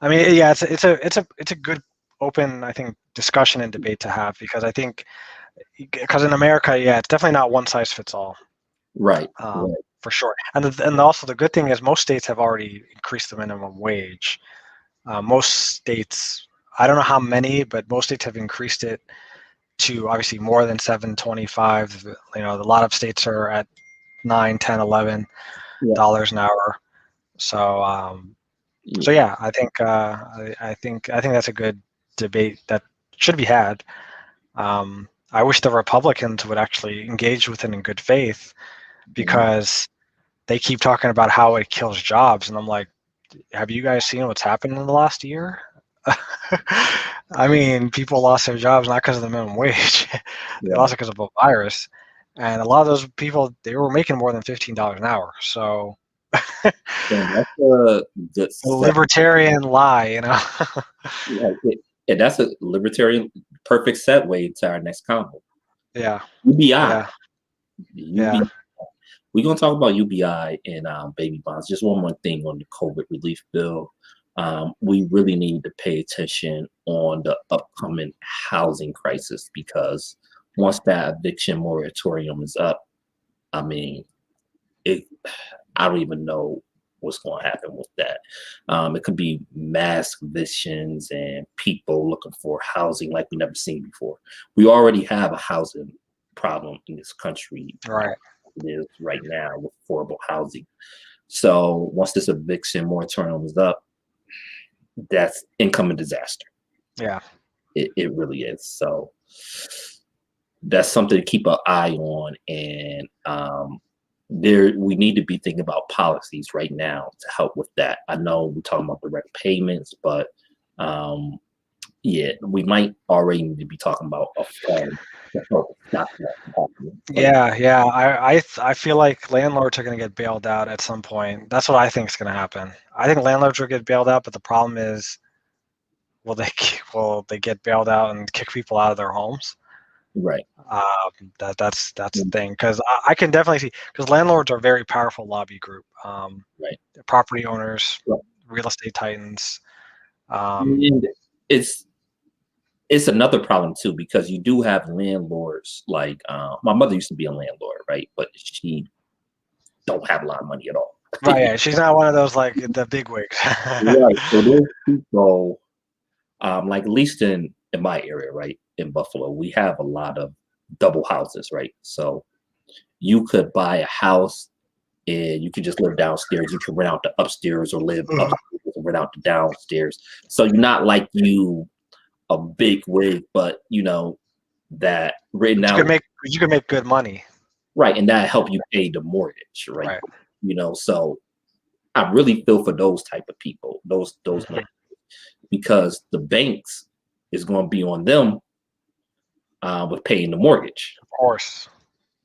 Speaker 2: I mean, it's a good open, I think, discussion and debate to have, because I think in America, it's definitely not one size fits all.
Speaker 1: Right.
Speaker 2: For sure. And also the good thing is most states have already increased the minimum wage. Most states, I don't know how many, but most states have increased it to obviously more than $7.25. A lot of states are at $9, $10, $11 an hour. So I think that's a good debate that should be had. I wish the Republicans would actually engage with it in good faith, because they keep talking about how it kills jobs, and I'm like, have you guys seen what's happened in the last year? I mean, people lost their jobs not because of the minimum wage; they lost it because of a virus. And a lot of those people, they were making more than $15 an hour. So,
Speaker 1: That's a good
Speaker 2: a libertarian lie, you know.
Speaker 1: and that's a libertarian perfect segue to our next combo.
Speaker 2: Yeah.
Speaker 1: UBI.
Speaker 2: Yeah.
Speaker 1: We're gonna talk about UBI and baby bonds. Just one more thing on the COVID relief bill. We really need to pay attention on the upcoming housing crisis, because once that eviction moratorium is up, I mean, I don't even know what's going to happen with that. It could be mass evictions and people looking for housing like we never seen before. We already have a housing problem in this country.
Speaker 2: Right.
Speaker 1: It is right now with affordable housing. So once this eviction moratorium is up, that's incoming disaster.
Speaker 2: Yeah.
Speaker 1: It really is. So that's something to keep an eye on. And we need to be thinking about policies right now to help with that. I know we're talking about direct payments, but yeah, we might already need to be talking about a fund to help stop that happening.
Speaker 2: Yeah. I feel like landlords are going to get bailed out at some point. That's what I think is going to happen. I think landlords will get bailed out, but the problem is, will they get bailed out and kick people out of their homes?
Speaker 1: Right.
Speaker 2: That's the thing, because I can definitely see, because landlords are a very powerful lobby group.
Speaker 1: Right.
Speaker 2: Property owners,
Speaker 1: Right.
Speaker 2: real estate titans.
Speaker 1: And it's another problem too, because you do have landlords like my mother used to be a landlord, right? But she don't have a lot of money at all.
Speaker 2: Right, yeah, she's not one of those like the big wigs.
Speaker 1: Right. So those people, like at least in my area, right, in Buffalo, we have a lot of double houses, right? So you could buy a house and you could just live downstairs. You can rent out the upstairs, or live upstairs and rent out the downstairs. So you're not like a big wig, but you know that written out.
Speaker 2: You can make good money.
Speaker 1: Right, and that help you pay the mortgage, right? You know, so I really feel for those type of people, those because the banks is going to be on them with paying the mortgage.
Speaker 2: Of course.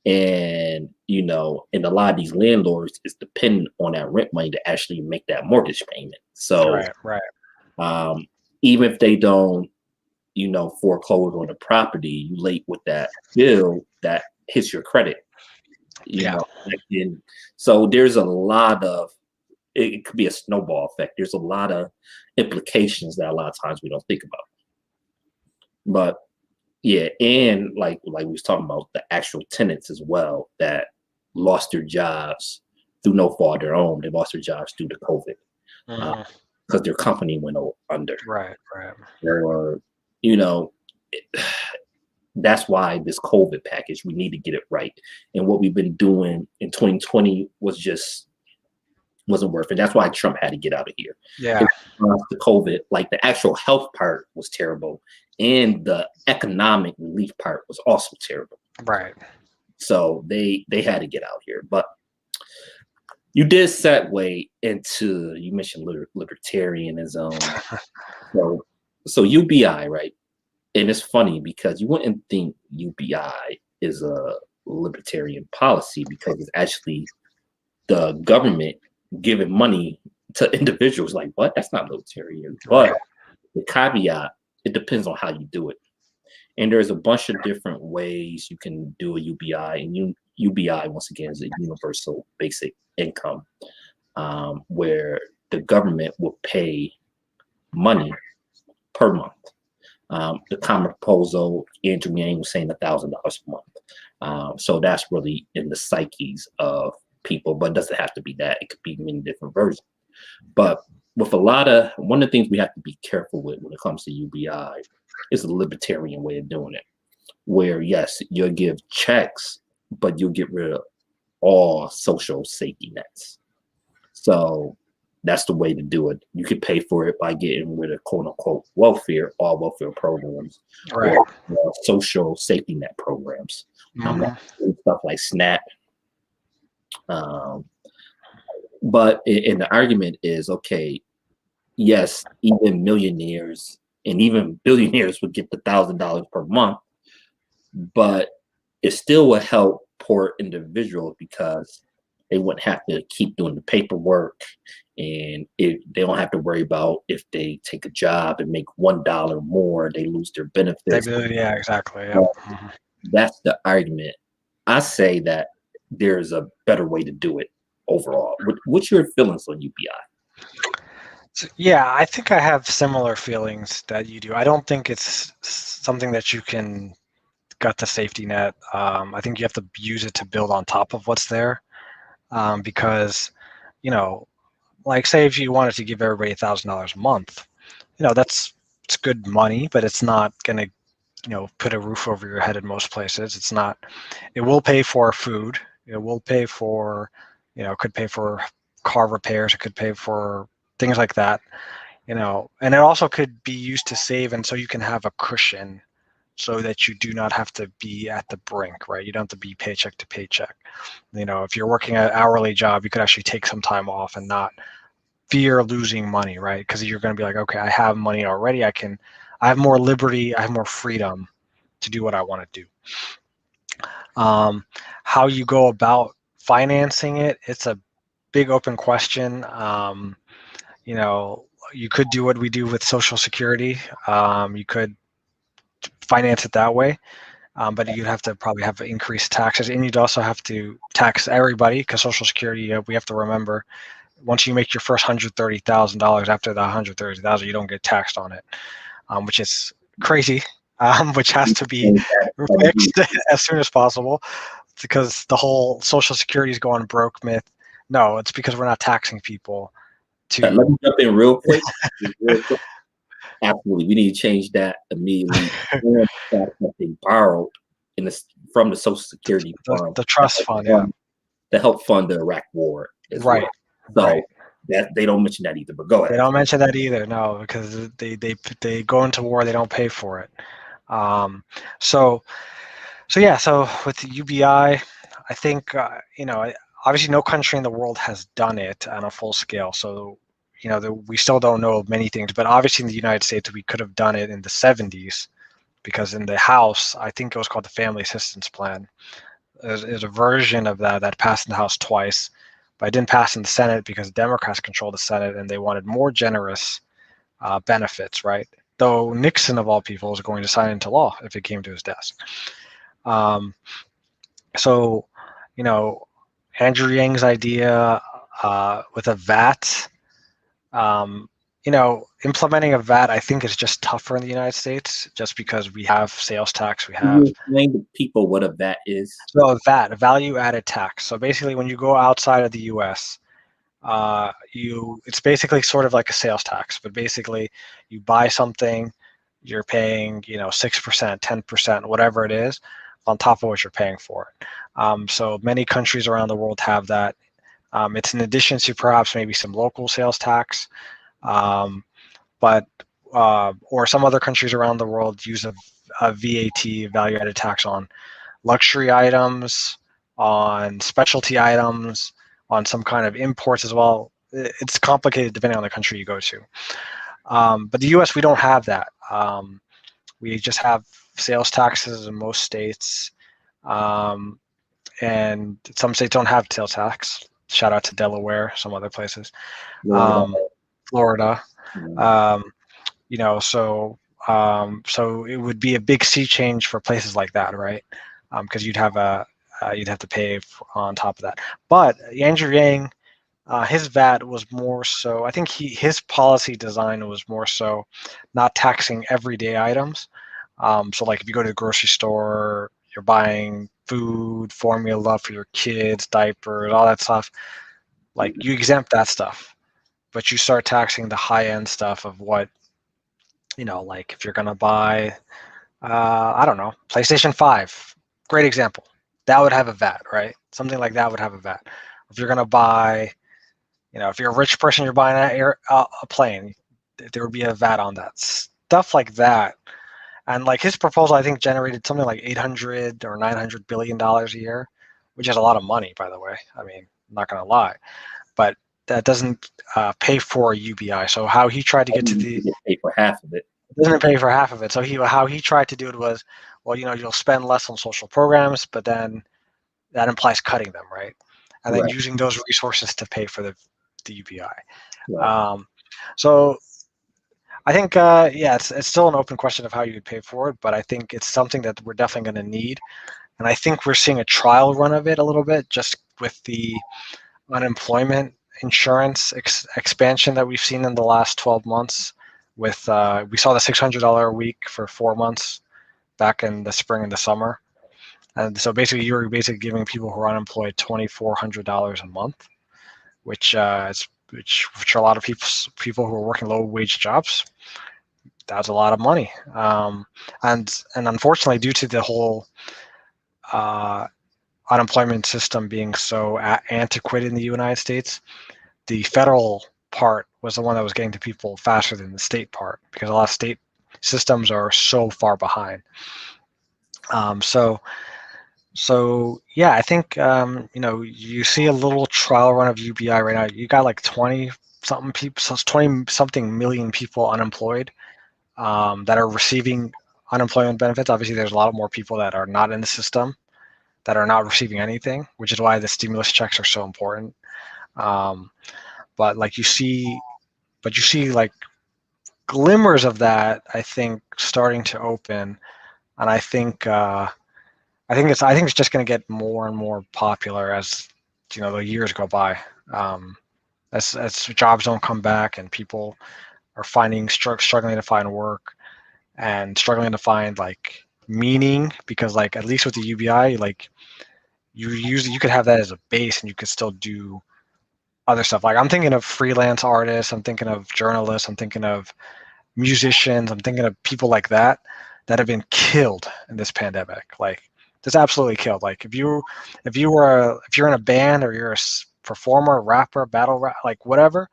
Speaker 1: And you know, and a lot of these landlords is dependent on that rent money to actually make that mortgage payment. So even if they don't, you know, foreclose on the property, you late with that bill, that hits your credit. You know, and so there's a lot of, it could be a snowball effect. There's a lot of implications that a lot of times we don't think about. But yeah, and like we was talking about, the actual tenants as well that lost their jobs through no fault of their own. They lost their jobs due to COVID because their company went under.
Speaker 2: Right.
Speaker 1: Or, you know, that's why this COVID package, we need to get it right. And what we've been doing in 2020 wasn't worth it. That's why Trump had to get out of here.
Speaker 2: Yeah.
Speaker 1: The COVID, like the actual health part was terrible, and the economic relief part was also terrible.
Speaker 2: Right. So
Speaker 1: they had to get out here. But you did segue into, you mentioned libertarianism. So UBI, right? And it's funny because you wouldn't think UBI is a libertarian policy, because it's actually the government giving money to individuals. Like, what? That's not libertarian. But the caveat, it depends on how you do it. And there's a bunch of different ways you can do a UBI. And UBI, once again, is a universal basic income, where the government will pay money per month. The common proposal, Andrew Yang was saying $1,000 a month. So that's really in the psyches of people, but it doesn't have to be that. It could be many different versions. But with one of the things we have to be careful with when it comes to UBI is the libertarian way of doing it, where yes, you'll give checks, but you'll get rid of all social safety nets. So that's the way to do it. You can pay for it by getting rid of quote unquote welfare, all welfare programs, or social safety net programs. Stuff like SNAP, But and the argument is, okay, yes, even millionaires and even billionaires would get the $1,000 per month, but it still would help poor individuals because they wouldn't have to keep doing the paperwork, and they don't have to worry about if they take a job and make $1 more, they lose their benefits.
Speaker 2: Yeah, exactly. Yeah.
Speaker 1: Well, that's the argument. I say that there's a better way to do it overall. What's your feelings on UBI?
Speaker 2: So, yeah, I think I have similar feelings that you do. I don't think it's something that you can got the safety net. I think you have to use it to build on top of what's there, because, you know, like say if you wanted to give everybody $1,000 a month, it's good money, but it's not gonna, put a roof over your head in most places. It's not. It will pay for food. It will pay for, it could pay for car repairs. It could pay for things like that. And it also could be used to save, and so you can have a cushion so that you do not have to be at the brink, right? You don't have to be paycheck to paycheck. If you're working an hourly job, you could actually take some time off and not fear losing money, right? Because you're going to be like, okay, I have money already. I have more liberty. I have more freedom to do what I want to do. How you go about financing it, it's a big open question. You could do what we do with Social Security. You could finance it that way. But you'd have to probably have increased taxes, and you'd also have to tax everybody because Social Security, we have to remember, once you make your first $130,000, after the $130,000, you don't get taxed on it, which is crazy, which has to be fixed as soon as possible, because the whole Social Security is going broke myth. No, it's because we're not taxing people.
Speaker 1: Let me jump in real quick. Absolutely, we need to change that immediately. That they borrowed from the Social Security fund,
Speaker 2: the trust fund, yeah,
Speaker 1: to help fund the Iraq War,
Speaker 2: right?
Speaker 1: Well. So
Speaker 2: right.
Speaker 1: that they don't mention that either. But go ahead.
Speaker 2: They don't mention that either, no, because they go into war, they don't pay for it. So with the UBI, I think obviously no country in the world has done it on a full scale. So we still don't know many things, but obviously in the United States we could have done it in the 70s, because in the House, I think it was called the Family Assistance Plan. There's a version of that passed in the House twice, but it didn't pass in the Senate because Democrats control the Senate and they wanted more generous benefits, right? Though Nixon, of all people, is going to sign into law if it came to his desk. So, Andrew Yang's idea with a VAT, implementing a VAT, I think is just tougher in the United States, just because we have sales tax.
Speaker 1: Can you explain to people what a VAT is?
Speaker 2: So a VAT, a value-added tax. So basically, when you go outside of the U.S., it's basically sort of like a sales tax, but basically you buy something, you're paying 6%, 10%, whatever it is, on top of what you're paying for it. So many countries around the world have that. It's in addition to perhaps maybe some local sales tax, but or some other countries around the world use a VAT, value-added tax, on luxury items, on specialty items, on some kind of imports as well. It's complicated depending on the country you go to. But the U.S., we don't have that. We just have sales taxes in most states, and some states don't have sales tax. Shout out to Delaware, some other places, Florida. So it would be a big sea change for places like that, right? Because you'd have to pay on top of that. But Andrew Yang, his VAT was more so, I think his policy design was more so not taxing everyday items. So like if you go to the grocery store, you're buying food, formula for your kids, diapers, all that stuff, like you exempt that stuff, but you start taxing the high-end stuff of what, like if you're going to buy, I don't know, PlayStation 5, great example. That would have a VAT, right? Something like that would have a VAT. If you're going to buy, if you're a rich person, you're buying a plane, there would be a VAT on that. Stuff like that. And like his proposal, I think, generated something like $800 or $900 billion a year, which is a lot of money, by the way. I mean, I'm not going to lie. But doesn't pay for UBI. So how he tried to get to
Speaker 1: You get paid for half of it.
Speaker 2: doesn't pay for half of it. So how he tried to do it was, well, you'll spend less on social programs, but then that implies cutting them, right? And then
Speaker 1: Right.
Speaker 2: using those resources to pay for the UBI.
Speaker 1: Right.
Speaker 2: So I think, it's still an open question of how you would pay for it, but I think it's something that we're definitely going to need. And I think we're seeing a trial run of it a little bit, just with the unemployment insurance expansion that we've seen in the last 12 months. We saw the $600 a week for 4 months back in the spring and the summer. And so basically, you're basically giving people who are unemployed $2,400 a month, which for a lot of people who are working low wage jobs, that's a lot of money. And unfortunately, due to the whole unemployment system being so antiquated in the United States, the federal part was the one that was getting to people faster than the state part, because a lot of state systems are so far behind. So yeah, I think you see a little trial run of UBI right now. You got like 20 something people, so it's 20 something million people unemployed that are receiving unemployment benefits. Obviously, there's a lot more people that are not in the system, that are not receiving anything, which is why the stimulus checks are so important. But you see like glimmers of that, I think, starting to open, and I think it's just going to get more and more popular as the years go by. As jobs don't come back and people are struggling to find work and struggling to find meaning, because at least with the UBI, you could have that as a base and you could still do other stuff. I'm thinking of freelance artists, I'm thinking of journalists, I'm thinking of musicians, I'm thinking of people like that have been killed in this pandemic. Just absolutely killed. If you're in a band, or you're a performer, rapper, battle rap, whatever,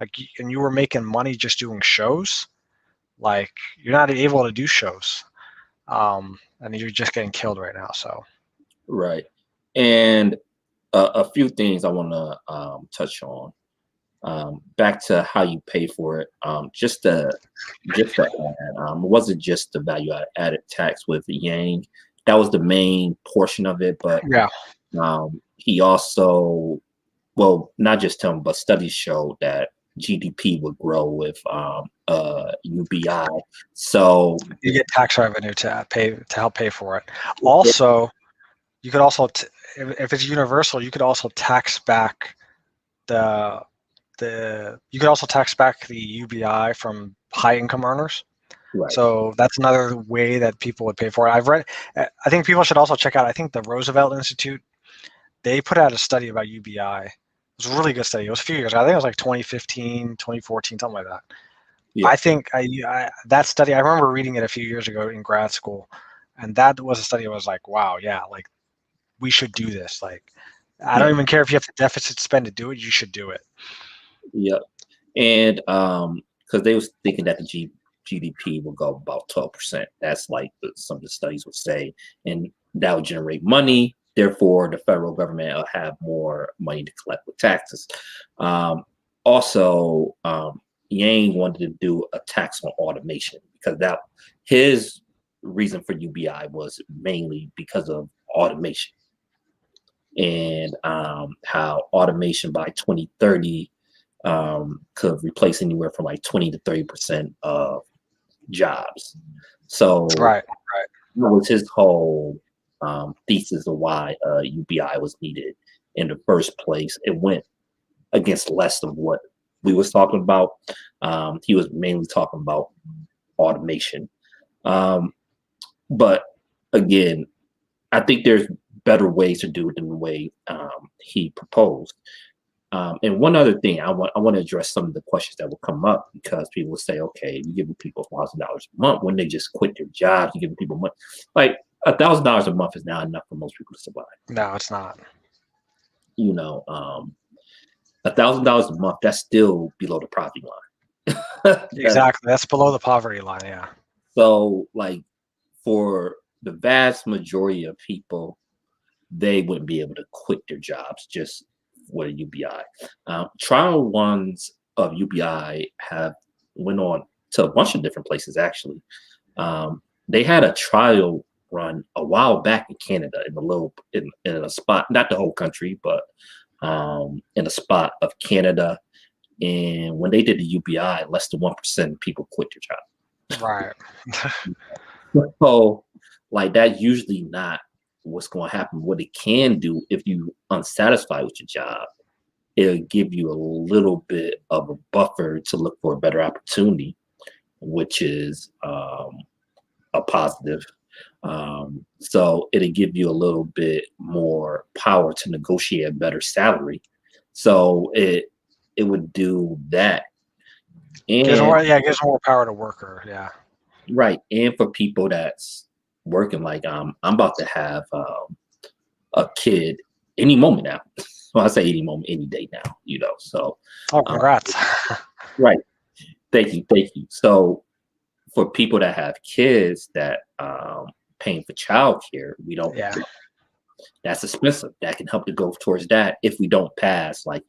Speaker 2: and you were making money just doing shows, you're not able to do shows, and you're just getting killed right now. So
Speaker 1: Right. And a few things I want to touch on. Back to how you pay for it. Just to add, it wasn't just the value added tax with Yang. That was the main portion of it, but
Speaker 2: yeah,
Speaker 1: he also, well, not just him, but studies showed that GDP would grow with UBI. So
Speaker 2: you get tax revenue to help pay for it. Also, you could also, if it's universal, you could also tax back the UBI from high income earners.
Speaker 1: right.
Speaker 2: So that's another way that people would pay for it. I think people should also check out, I think the Roosevelt Institute, they put out a study about UBI. It was a really good study. It was a few years ago. I think it was 2015, 2014, something like that.
Speaker 1: Yeah.
Speaker 2: I think that study, I remember reading it a few years ago in grad school, and that was a study I was like, wow, yeah, we should do this. I don't even care if you have to deficit spend to do it, you should do it.
Speaker 1: Yep. And because they was thinking that the GDP will go about 12%. That's some of the studies would say, and that would generate money. Therefore, the federal government will have more money to collect with taxes. Also, Yang wanted to do a tax on automation, because his reason for UBI was mainly because of automation, and how automation by 2030 could replace anywhere from 20 to 30% of jobs. So
Speaker 2: Right.
Speaker 1: that was his whole thesis of why UBI was needed in the first place. It went against less of what we was talking about. He was mainly talking about automation. But again, I think there's better ways to do it than the way he proposed. And one other thing, I want to address some of the questions that will come up, because people will say, okay, you're giving people $1,000 a month when they just quit their jobs. You're giving people money. $1,000 a month is not enough for most people to survive.
Speaker 2: No, it's not.
Speaker 1: $1,000 a month, that's still below the poverty line.
Speaker 2: Exactly. That's below the poverty line. Yeah.
Speaker 1: So for the vast majority of people, they wouldn't be able to quit their jobs just with a UBI. Trial runs of UBI have went on to a bunch of different places actually. They had a trial run a while back in Canada in a spot, not the whole country, but in a spot of Canada. And when they did the UBI, less than 1% of people quit their job.
Speaker 2: Right.
Speaker 1: So, like, that's usually not what's going to happen. What it can do, if you unsatisfied with your job, it'll give you a little bit of a buffer to look for a better opportunity, which is a positive. So it'll give you a little bit more power to negotiate a better salary. So it would do that. And
Speaker 2: It gives more power to worker. Yeah.
Speaker 1: right. And for people that's working, like I'm about to have a kid any moment now. Well, I say any moment, any day now, you know. So
Speaker 2: congrats.
Speaker 1: Right. Thank you. So for people that have kids that paying for childcare, we don't.
Speaker 2: Yeah.
Speaker 1: That's expensive. That can help to go towards that if we don't pass, like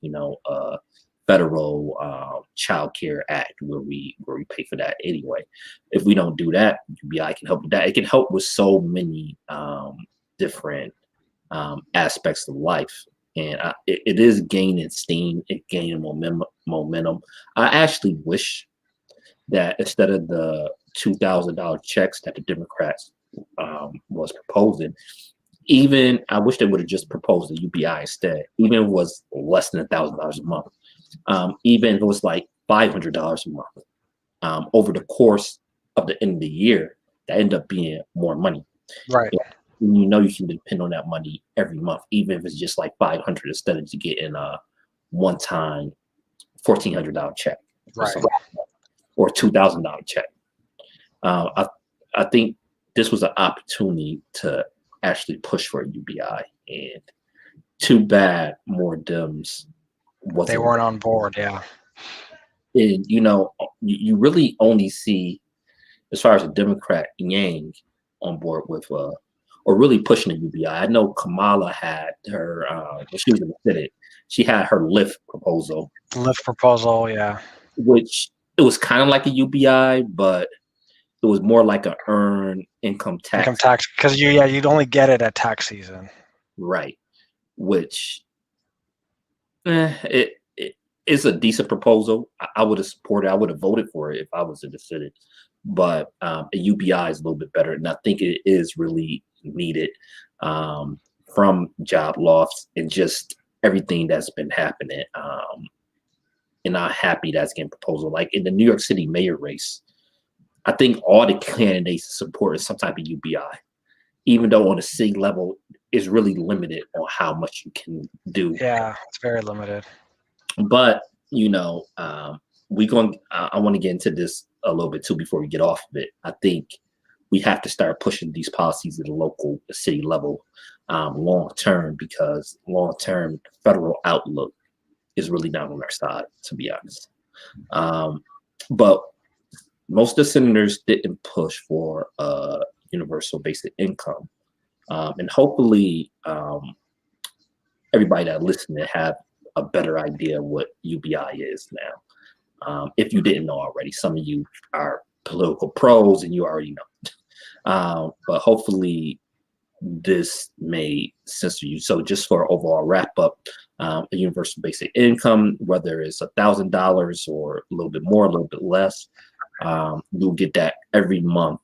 Speaker 1: federal child care act where we pay for that anyway. If we don't do that, UBI can help with that. It can help with so many different aspects of life, and it is gaining steam. It's gaining momentum. I actually wish that instead of the $2,000 checks that the Democrats was proposing, even I wish they would have just proposed the UBI instead. Even if it was less than $1,000 a month, even if it was like $500 a month, over the course of the end of the year, that ended up being more money.
Speaker 2: Right.
Speaker 1: And you know you can depend on that money every month, even if it's just like $500 instead of getting a one-time $1,400 check,
Speaker 2: Right.
Speaker 1: or $2,000 check. I think this was an opportunity to actually push for a UBI, and too bad more Dems wasn't.
Speaker 2: They weren't on board. Yeah.
Speaker 1: And you really only see, as far as a Democrat, Yang on board with or really pushing the UBI. I know Kamala had her when she was in the Senate, she had her lift proposal.
Speaker 2: Yeah.
Speaker 1: Which it was kind of like a UBI, but it was more like an earned income tax.
Speaker 2: Income tax, because you'd only get it at tax season.
Speaker 1: Right. Which it is a decent proposal. I would have supported. I would have voted for it if I was in the Senate. But a UBI is a little bit better, and I think it is really needed from job loss and just everything that's been happening. And I'm happy that's getting proposal. Like in the New York City mayor race, I think all the candidates support some type of UBI, even though on the city level is really limited on how much you can do.
Speaker 2: Yeah, it's very limited.
Speaker 1: But I want to get into this a little bit too before we get off of it. I think we have to start pushing these policies at the local city level long term, because long term federal outlook is really not on our side, to be honest. But most of the senators didn't push for universal basic income. And hopefully everybody that listened to have a better idea what UBI is now. If you didn't know already, some of you are political pros and you already know. But hopefully this made sense to you. So just for overall wrap up, a universal basic income, whether it's $1,000 or a little bit more, a little bit less, you'll get that every month.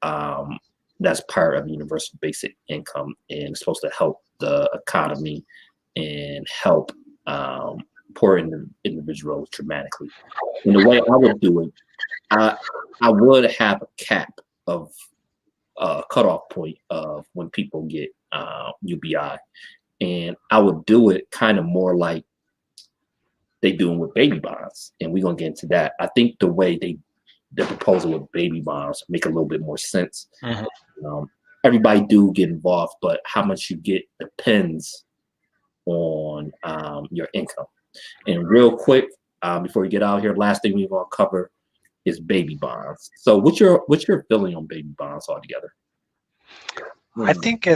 Speaker 1: That's part of universal basic income, and it's supposed to help the economy and help poor individuals dramatically. And the way I would do it, I would have a cap of cutoff point of when people get UBI, and I would do it kind of more like they doing with baby bonds, and we're gonna get into that. I think the way the proposal with baby bonds make a little bit more sense. Mm-hmm. Everybody do get involved, but how much you get depends on your income. And real quick, before we get out here, last thing we're gonna cover is baby bonds. So what's your feeling on baby bonds altogether?
Speaker 2: I think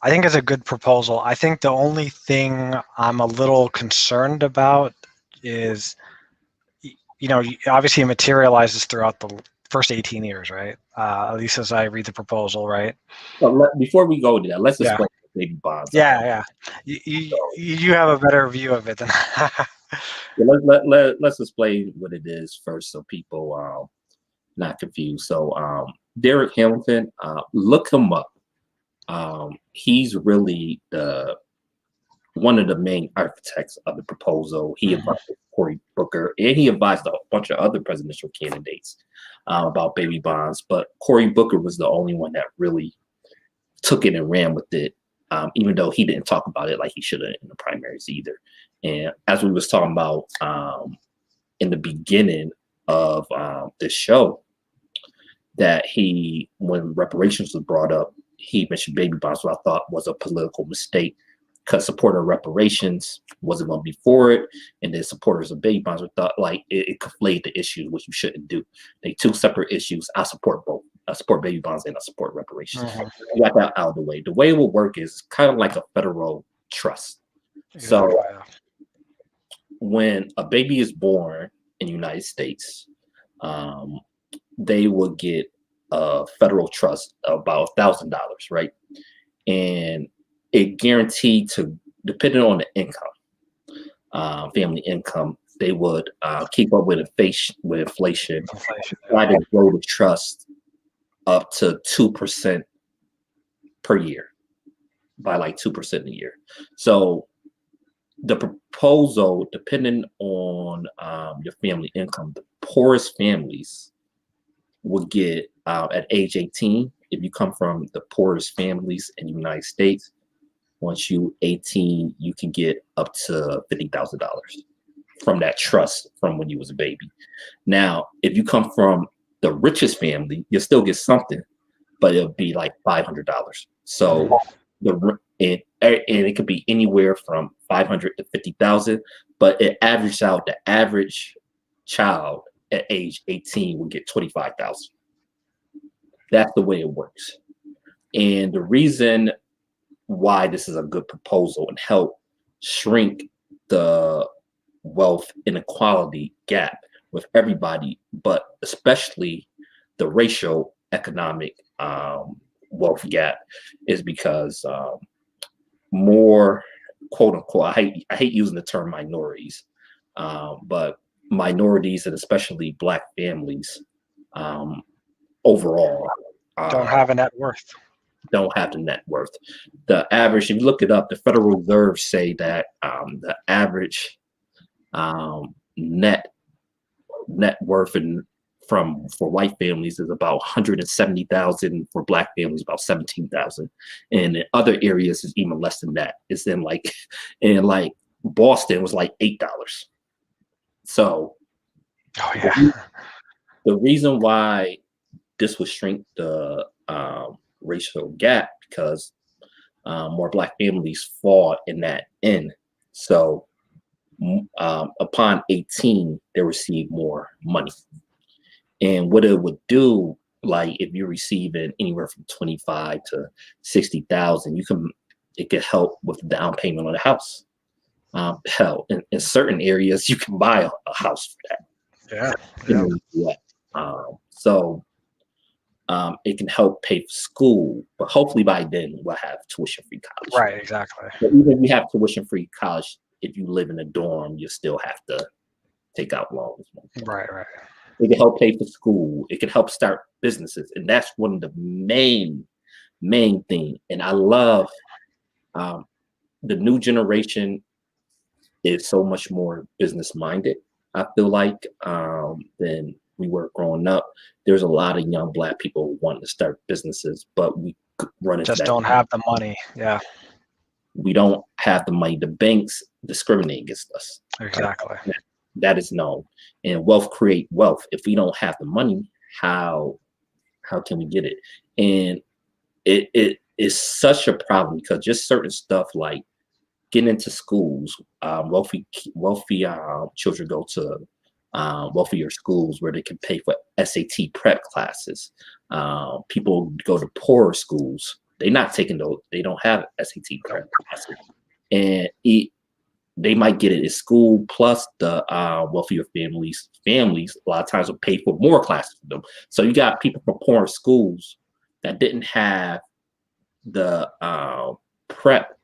Speaker 2: I think it's a good proposal. I think the only thing I'm a little concerned about is, obviously it materializes throughout the first 18 years, right? At least as I read the proposal, right?
Speaker 1: So before we go to that, let's
Speaker 2: Yeah.
Speaker 1: explain what baby bonds are.
Speaker 2: Yeah. You have a better view of it than
Speaker 1: Yeah, let's explain what it is first, so people not confused. So Derek Hamilton, look him up. He's really one of the main architects of the proposal. He advised Cory Booker, and he advised a bunch of other presidential candidates about baby bonds. But Cory Booker was the only one that really took it and ran with it, even though he didn't talk about it like he should have in the primaries either. And as we was talking about in the beginning of this show, that when reparations was brought up, he mentioned baby bonds, what I thought was a political mistake, because supporter of reparations wasn't going to be for it, and then supporters of baby bonds were thought like it conflated the issues, which you shouldn't do. They two separate issues. I support both. I support baby bonds and I support reparations. We got that out of the way. The way it will work is kind of like a federal trust.
Speaker 2: Exactly.
Speaker 1: So when a baby is born in the United States, they will get a federal trust of about $1,000, right? And it guaranteed to, depending on the income, family income, they would keep up with inflation, try to grow the trust up to 2% per year, by like 2% a year. So the proposal, depending on your family income, the poorest families will get at age 18. If you come from the poorest families in the United States, once you 18, you can get up to $50,000 from that trust from when you was a baby. Now, if you come from the richest family, you'll still get something, but it'll be like $500. So and it could be anywhere from 500 to 50,000, but it averages out. The average child at age 18 will get 25,000. That's the way it works. And the reason why this is a good proposal and help shrink the wealth inequality gap with everybody, but especially the racial economic wealth gap, is because more quote unquote, I hate using the term minorities, but minorities and especially Black families overall
Speaker 2: don't have a net worth.
Speaker 1: Don't have the net worth. The average, if you look it up, the Federal Reserve say that the average net worth for white families is about 170,000. For Black families, about 17,000. And in other areas, is even less than that. It's in like Boston was like $8. So, the reason why this would shrink the racial gap, because more Black families fall in that end. So upon 18, they receive more money. And what it would do, like if you're receiving anywhere from 25 to 60,000, it could help with the down payment on the house. Hell, in certain areas, you can buy a house for that. So it can help pay for school, but hopefully by then we'll have tuition-free college.
Speaker 2: Right, exactly.
Speaker 1: But even if you have tuition-free college, if you live in a dorm, you still have to take out loans.
Speaker 2: Right.
Speaker 1: It can help pay for school. It can help start businesses, and that's one of the main thing. And I love the new generation is so much more business-minded, I feel like, than we were growing up. There's a lot of young Black people wanting to start businesses, but we run into
Speaker 2: just don't have the money. Yeah,
Speaker 1: we don't have the money. The banks discriminate against us.
Speaker 2: Exactly.
Speaker 1: That is known. And wealth create wealth. If we don't have the money, how can we get it? And it is such a problem, because just certain stuff like getting into schools, wealthy children go to wealthier schools where they can pay for SAT prep classes. People go to poorer schools they're not taking those. They don't have SAT credit, and they might get it at school. Plus, the wealthier families a lot of times will pay for more classes for them. So you got people from poor schools that didn't have the prep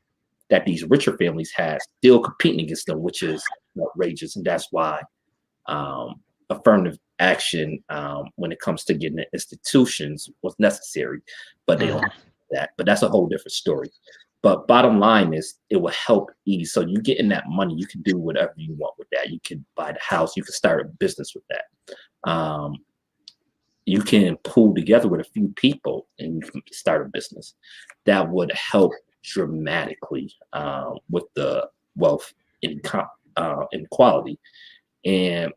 Speaker 1: that these richer families had, still competing against them, which is outrageous, and that's why affirmative action when it comes to getting the institutions was necessary, but they don't have that. But that's a whole different story. But bottom line is, it will help ease. So you getting that money, you can do whatever you want with that. You can buy the house, you can start a business with that. You can pool together with a few people and you can start a business. That would help dramatically with the wealth inequality. And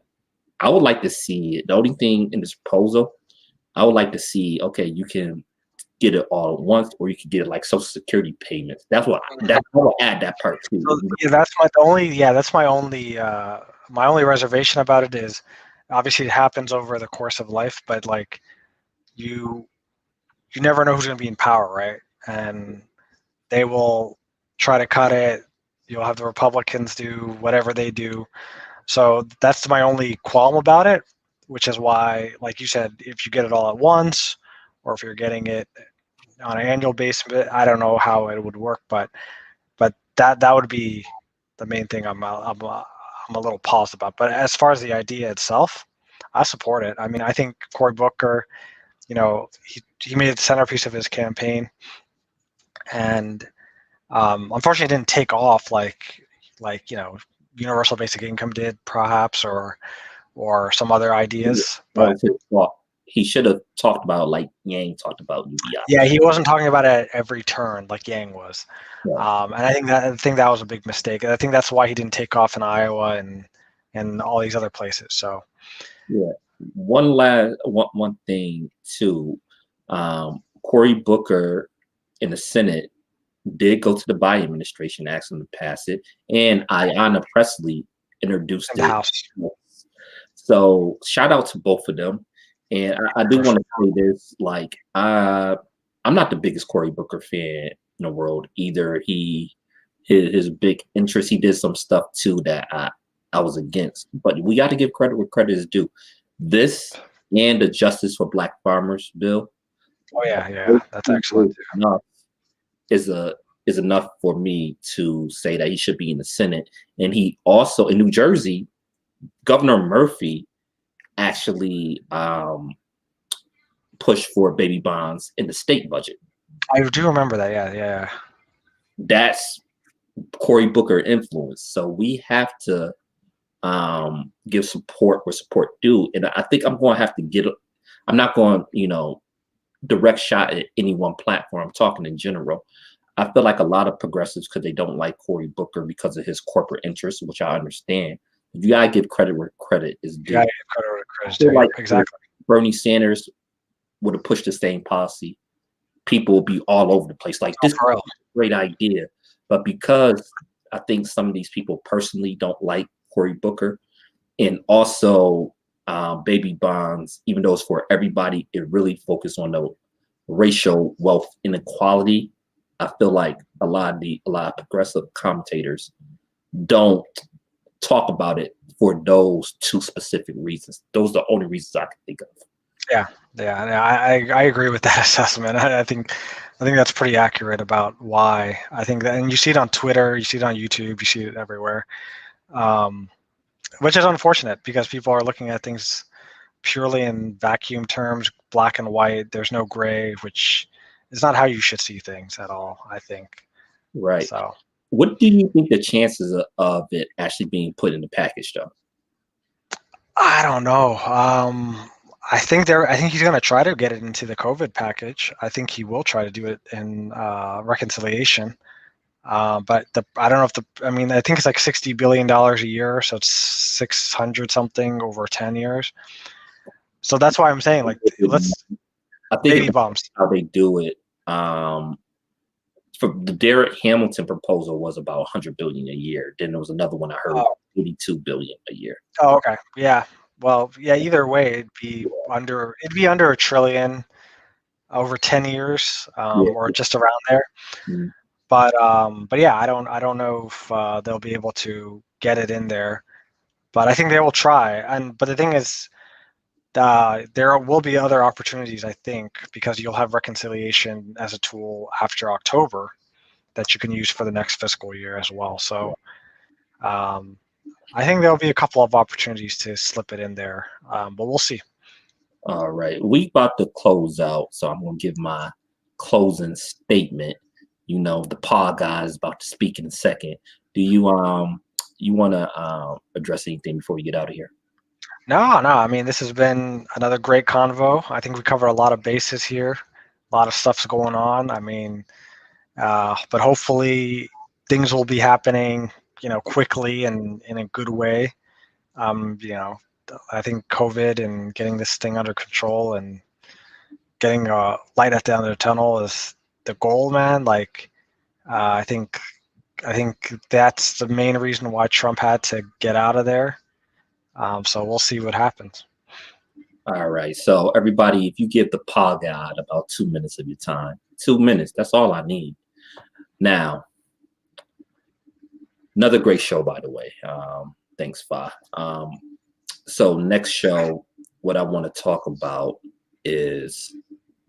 Speaker 1: I would like to see it. The only thing in this proposal, I would like to see, okay, you can get it all at once, or you can get it like Social Security payments. I will add that part too.
Speaker 2: So, yeah, that's my only reservation about it is, obviously it happens over the course of life, but like you never know who's going to be in power, right? And they will try to cut it. You'll have the Republicans do whatever they do. So that's my only qualm about it, which is why, like you said, if you get it all at once, or if you're getting it on an annual basis, I don't know how it would work, but that would be the main thing I'm a little paused about. But as far as the idea itself, I support it. I mean, I think Cory Booker, he made it the centerpiece of his campaign, and unfortunately, it didn't take off like universal basic income did, perhaps, or some other ideas. But
Speaker 1: he should have talked about, like Yang talked about, UBI.
Speaker 2: Yeah, he wasn't talking about it at every turn like Yang was.
Speaker 1: Yeah.
Speaker 2: And I think that was a big mistake. I think that's why he didn't take off in Iowa and all these other places. So
Speaker 1: yeah, one thing too. Cory Booker in the Senate did go to the Biden administration, asked them to pass it, and Ayanna Pressley introduced
Speaker 2: in the House.
Speaker 1: So shout out to both of them. And I do want to say this, like, I'm not the biggest Cory Booker fan in the world either. His big interest, he did some stuff too that I was against. But we got to give credit where credit is due. This and the Justice for Black Farmers bill.
Speaker 2: Oh yeah, that's excellent.
Speaker 1: Is enough for me to say that he should be in the Senate. And he also, in New Jersey, Governor Murphy actually pushed for baby bonds in the state budget.
Speaker 2: I do remember that. Yeah.
Speaker 1: That's Cory Booker influence. So we have to give support where support due. And I think I'm going to have to I'm not going, direct shot at any one platform. I'm talking in general. I feel like a lot of progressives, because they don't like Cory Booker because of his corporate interests, which I understand. You gotta give credit where credit is due. Like
Speaker 2: exactly.
Speaker 1: Bernie Sanders would have pushed the same policy, people would be all over the place. Like, this is a great idea. But because I think some of these people personally don't like Cory Booker, and also baby bonds, even though it's for everybody, it really focused on the racial wealth inequality. I feel like a lot of progressive commentators don't talk about it for those two specific reasons. Those are the only reasons I can think of.
Speaker 2: Yeah, I agree with that assessment. I think that's pretty accurate about why I think that, and you see it on Twitter, you see it on YouTube, you see it everywhere, which is unfortunate because people are looking at things purely in vacuum terms, black and white. There's no gray, which is not how you should see things at all, I think.
Speaker 1: Right.
Speaker 2: So,
Speaker 1: what do you think the chances of it actually being put in the package, though?
Speaker 2: I don't know. I think he's going to try to get it into the COVID package. I think he will try to do it in reconciliation. But I don't know I think it's like $60 billion a year. So it's 600 something over 10 years. So that's why I'm saying, like, I think baby bumps.
Speaker 1: How they do it. For the Derek Hamilton proposal was about $100 billion a year. Then there was another one I heard, $82 billion a year.
Speaker 2: Oh, okay. Yeah. Well, yeah. Either way, it'd be under $1 trillion. over 10 years,
Speaker 1: Yeah.
Speaker 2: or just around there.
Speaker 1: Mhm.
Speaker 2: But yeah, I don't know if they'll be able to get it in there. But I think they will try. But the thing is, there will be other opportunities, I think, because you'll have reconciliation as a tool after October that you can use for the next fiscal year as well. So um, I think there'll be a couple of opportunities to slip it in there, but we'll see.
Speaker 1: All right. We about to close out, so I'm gonna give my closing statement. You know, the pod guy is about to speak in a second. Do you wanna address anything before we get out of here?
Speaker 2: No, no. I mean, this has been another great convo. I think we cover a lot of bases here. A lot of stuff's going on. I mean, but hopefully things will be happening, quickly and in a good way. You know, I think COVID and getting this thing under control and getting a light at the end of the tunnel is the goal, man. Like, I think that's the main reason why Trump had to get out of there. So we'll see what happens.
Speaker 1: All right. So everybody, if you give the pod guy about 2 minutes of your time, 2 minutes, that's all I need. Now, another great show, by the way. Thanks, Fa. So next show, what I want to talk about is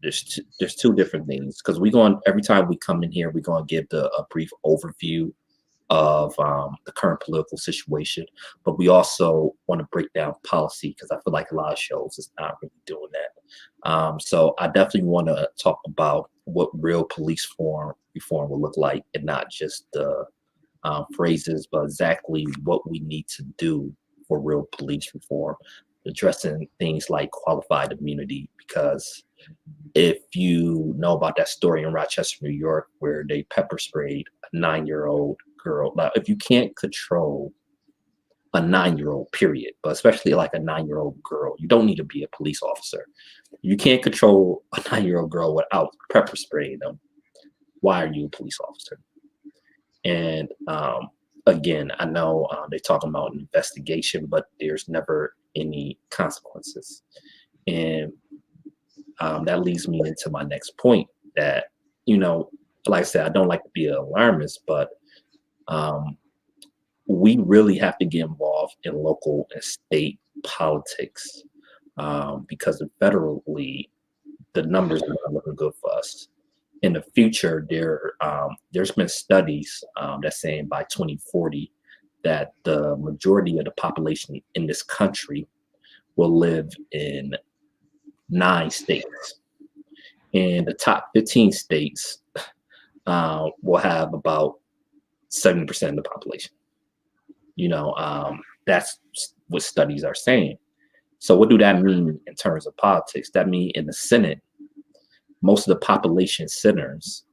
Speaker 1: there's two different things, because every time we come in here, we're going to give a brief overview of the current political situation, but we also want to break down policy, because I feel like a lot of shows is not really doing that. So I definitely want to talk about what real police reform will look like, and not just the phrases, but exactly what we need to do for real police reform, addressing things like qualified immunity. Because if you know about that story in Rochester, New York, where they pepper sprayed a 9-year-old girl. Now, if you can't control a 9-year-old, period, but especially like a 9-year-old girl, you don't need to be a police officer. You can't control a 9-year-old girl without pepper spraying them. Why are you a police officer? And again, I know they're talking about an investigation, but there's never any consequences. And that leads me into my next point, that, like I said, I don't like to be an alarmist, but we really have to get involved in local and state politics, because federally, the numbers are not looking good for us. In the future, there's been studies that's saying by 2040 that the majority of the population in this country will live in 9 states, and the top 15 states will have about 70% of the population. That's what studies are saying. So what do that mean in terms of politics? That means in the Senate, most of the population senators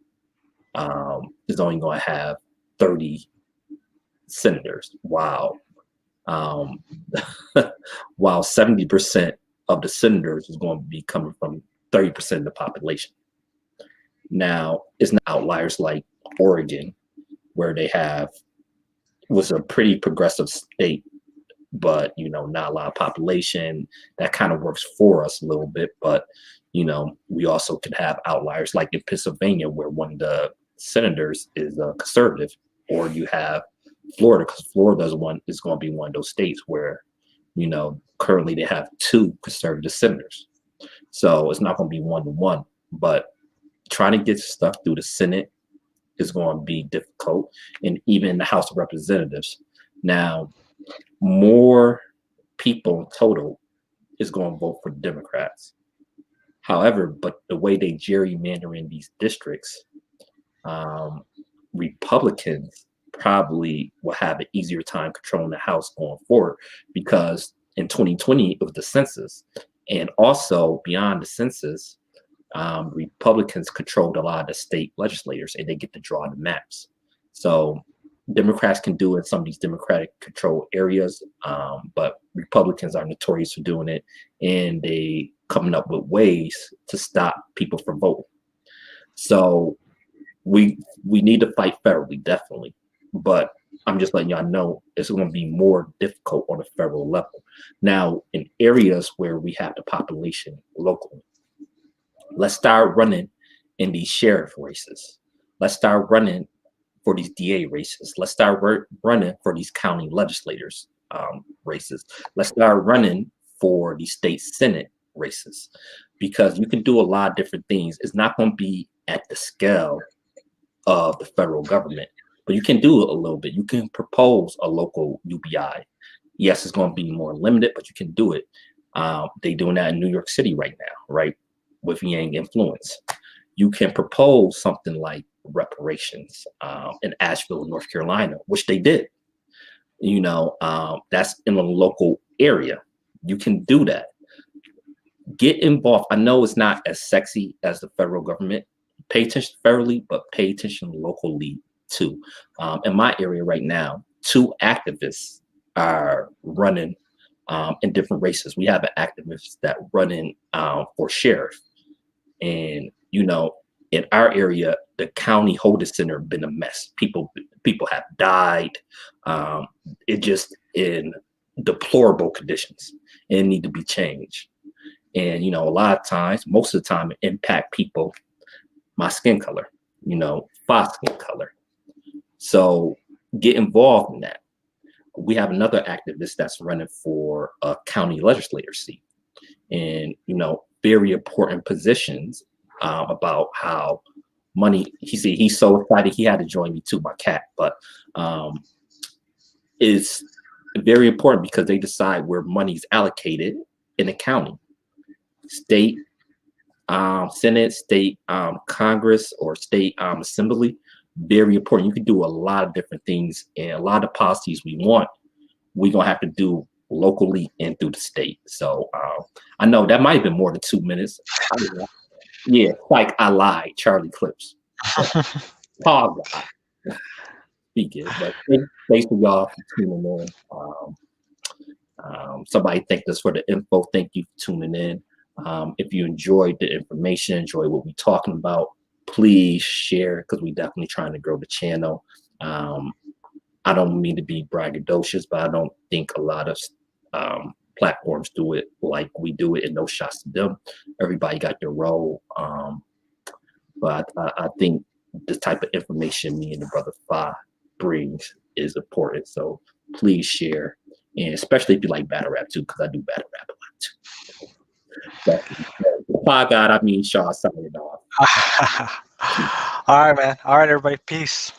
Speaker 1: is only going to have 30 senators, while 70% of the senators is going to be coming from 30% of the population. Now, it's not outliers like Oregon, where was a pretty progressive state, but not a lot of population. That kind of works for us a little bit, but we also could have outliers like in Pennsylvania, where one of the senators is a conservative, or you have Florida, because Florida is going to be one of those states where currently they have 2 conservative senators. So it's not going to be 1-to-1, but trying to get stuff through the Senate is going to be difficult, and even the House of Representatives. Now, more people total is going to vote for Democrats. However, but the way they gerrymander in these districts, Republicans probably will have an easier time controlling the House going forward, because in 2020 it was the census, and also beyond the census, Republicans controlled a lot of the state legislators, and they get to draw the maps. So Democrats can do it in some of these Democratic controlled areas, but Republicans are notorious for doing it, and they coming up with ways to stop people from voting. So we need to fight federally, definitely, but I'm just letting y'all know it's going to be more difficult on a federal level. Now, in areas where we have the population locally, Let's start running in these sheriff races. Let's start running for these DA races. Let's start running for these county legislators races. Let's start running for the state senate races, because you can do a lot of different things. It's not going to be at the scale of the federal government, but you can do it a little bit. You can propose a local UBI. Yes, it's going to be more limited, but you can do it. They're doing that in New York City right now, right, with Yang influence. You can propose something like reparations in Asheville, North Carolina, which they did. That's in a local area. You can do that. Get involved. I know it's not as sexy as the federal government. Pay attention federally, but pay attention locally too. In my area right now, 2 activists are running in different races. We have an activist that running for sheriff, and in our area, the county holding center been a mess. People have died. It just in deplorable conditions, and it need to be changed. And a lot of times, most of the time, it impact people my skin color, fast skin color. So get involved in that. We have another activist that's running for a county legislator seat, and very important positions about how money. He said he's so excited he had to join me too, my cat. But it's very important because they decide where money's allocated in the county, state, Senate, state Congress, or state assembly. Very important. You can do a lot of different things, and a lot of policies we want, we're gonna have to do locally and through the state. So I know that might have been more than 2 minutes. Yeah, like I lied, Charlie Clips. Pog guy. Speaking, but thanks for y'all for tuning in. Somebody thanked us for the info. Thank you for tuning in. If you enjoyed the information, enjoy what we're talking about, please share, because we're definitely trying to grow the channel. I don't mean to be braggadocious, but I don't think a lot of platforms do it like we do it, and no shots to them. Everybody got their role. But I think this type of information me and the brother Fa brings is important. So please share, and especially if you like battle rap too, because I do battle rap a lot too. But Fa God, I mean Shaw signing off.
Speaker 2: All right, man. All right, everybody. Peace.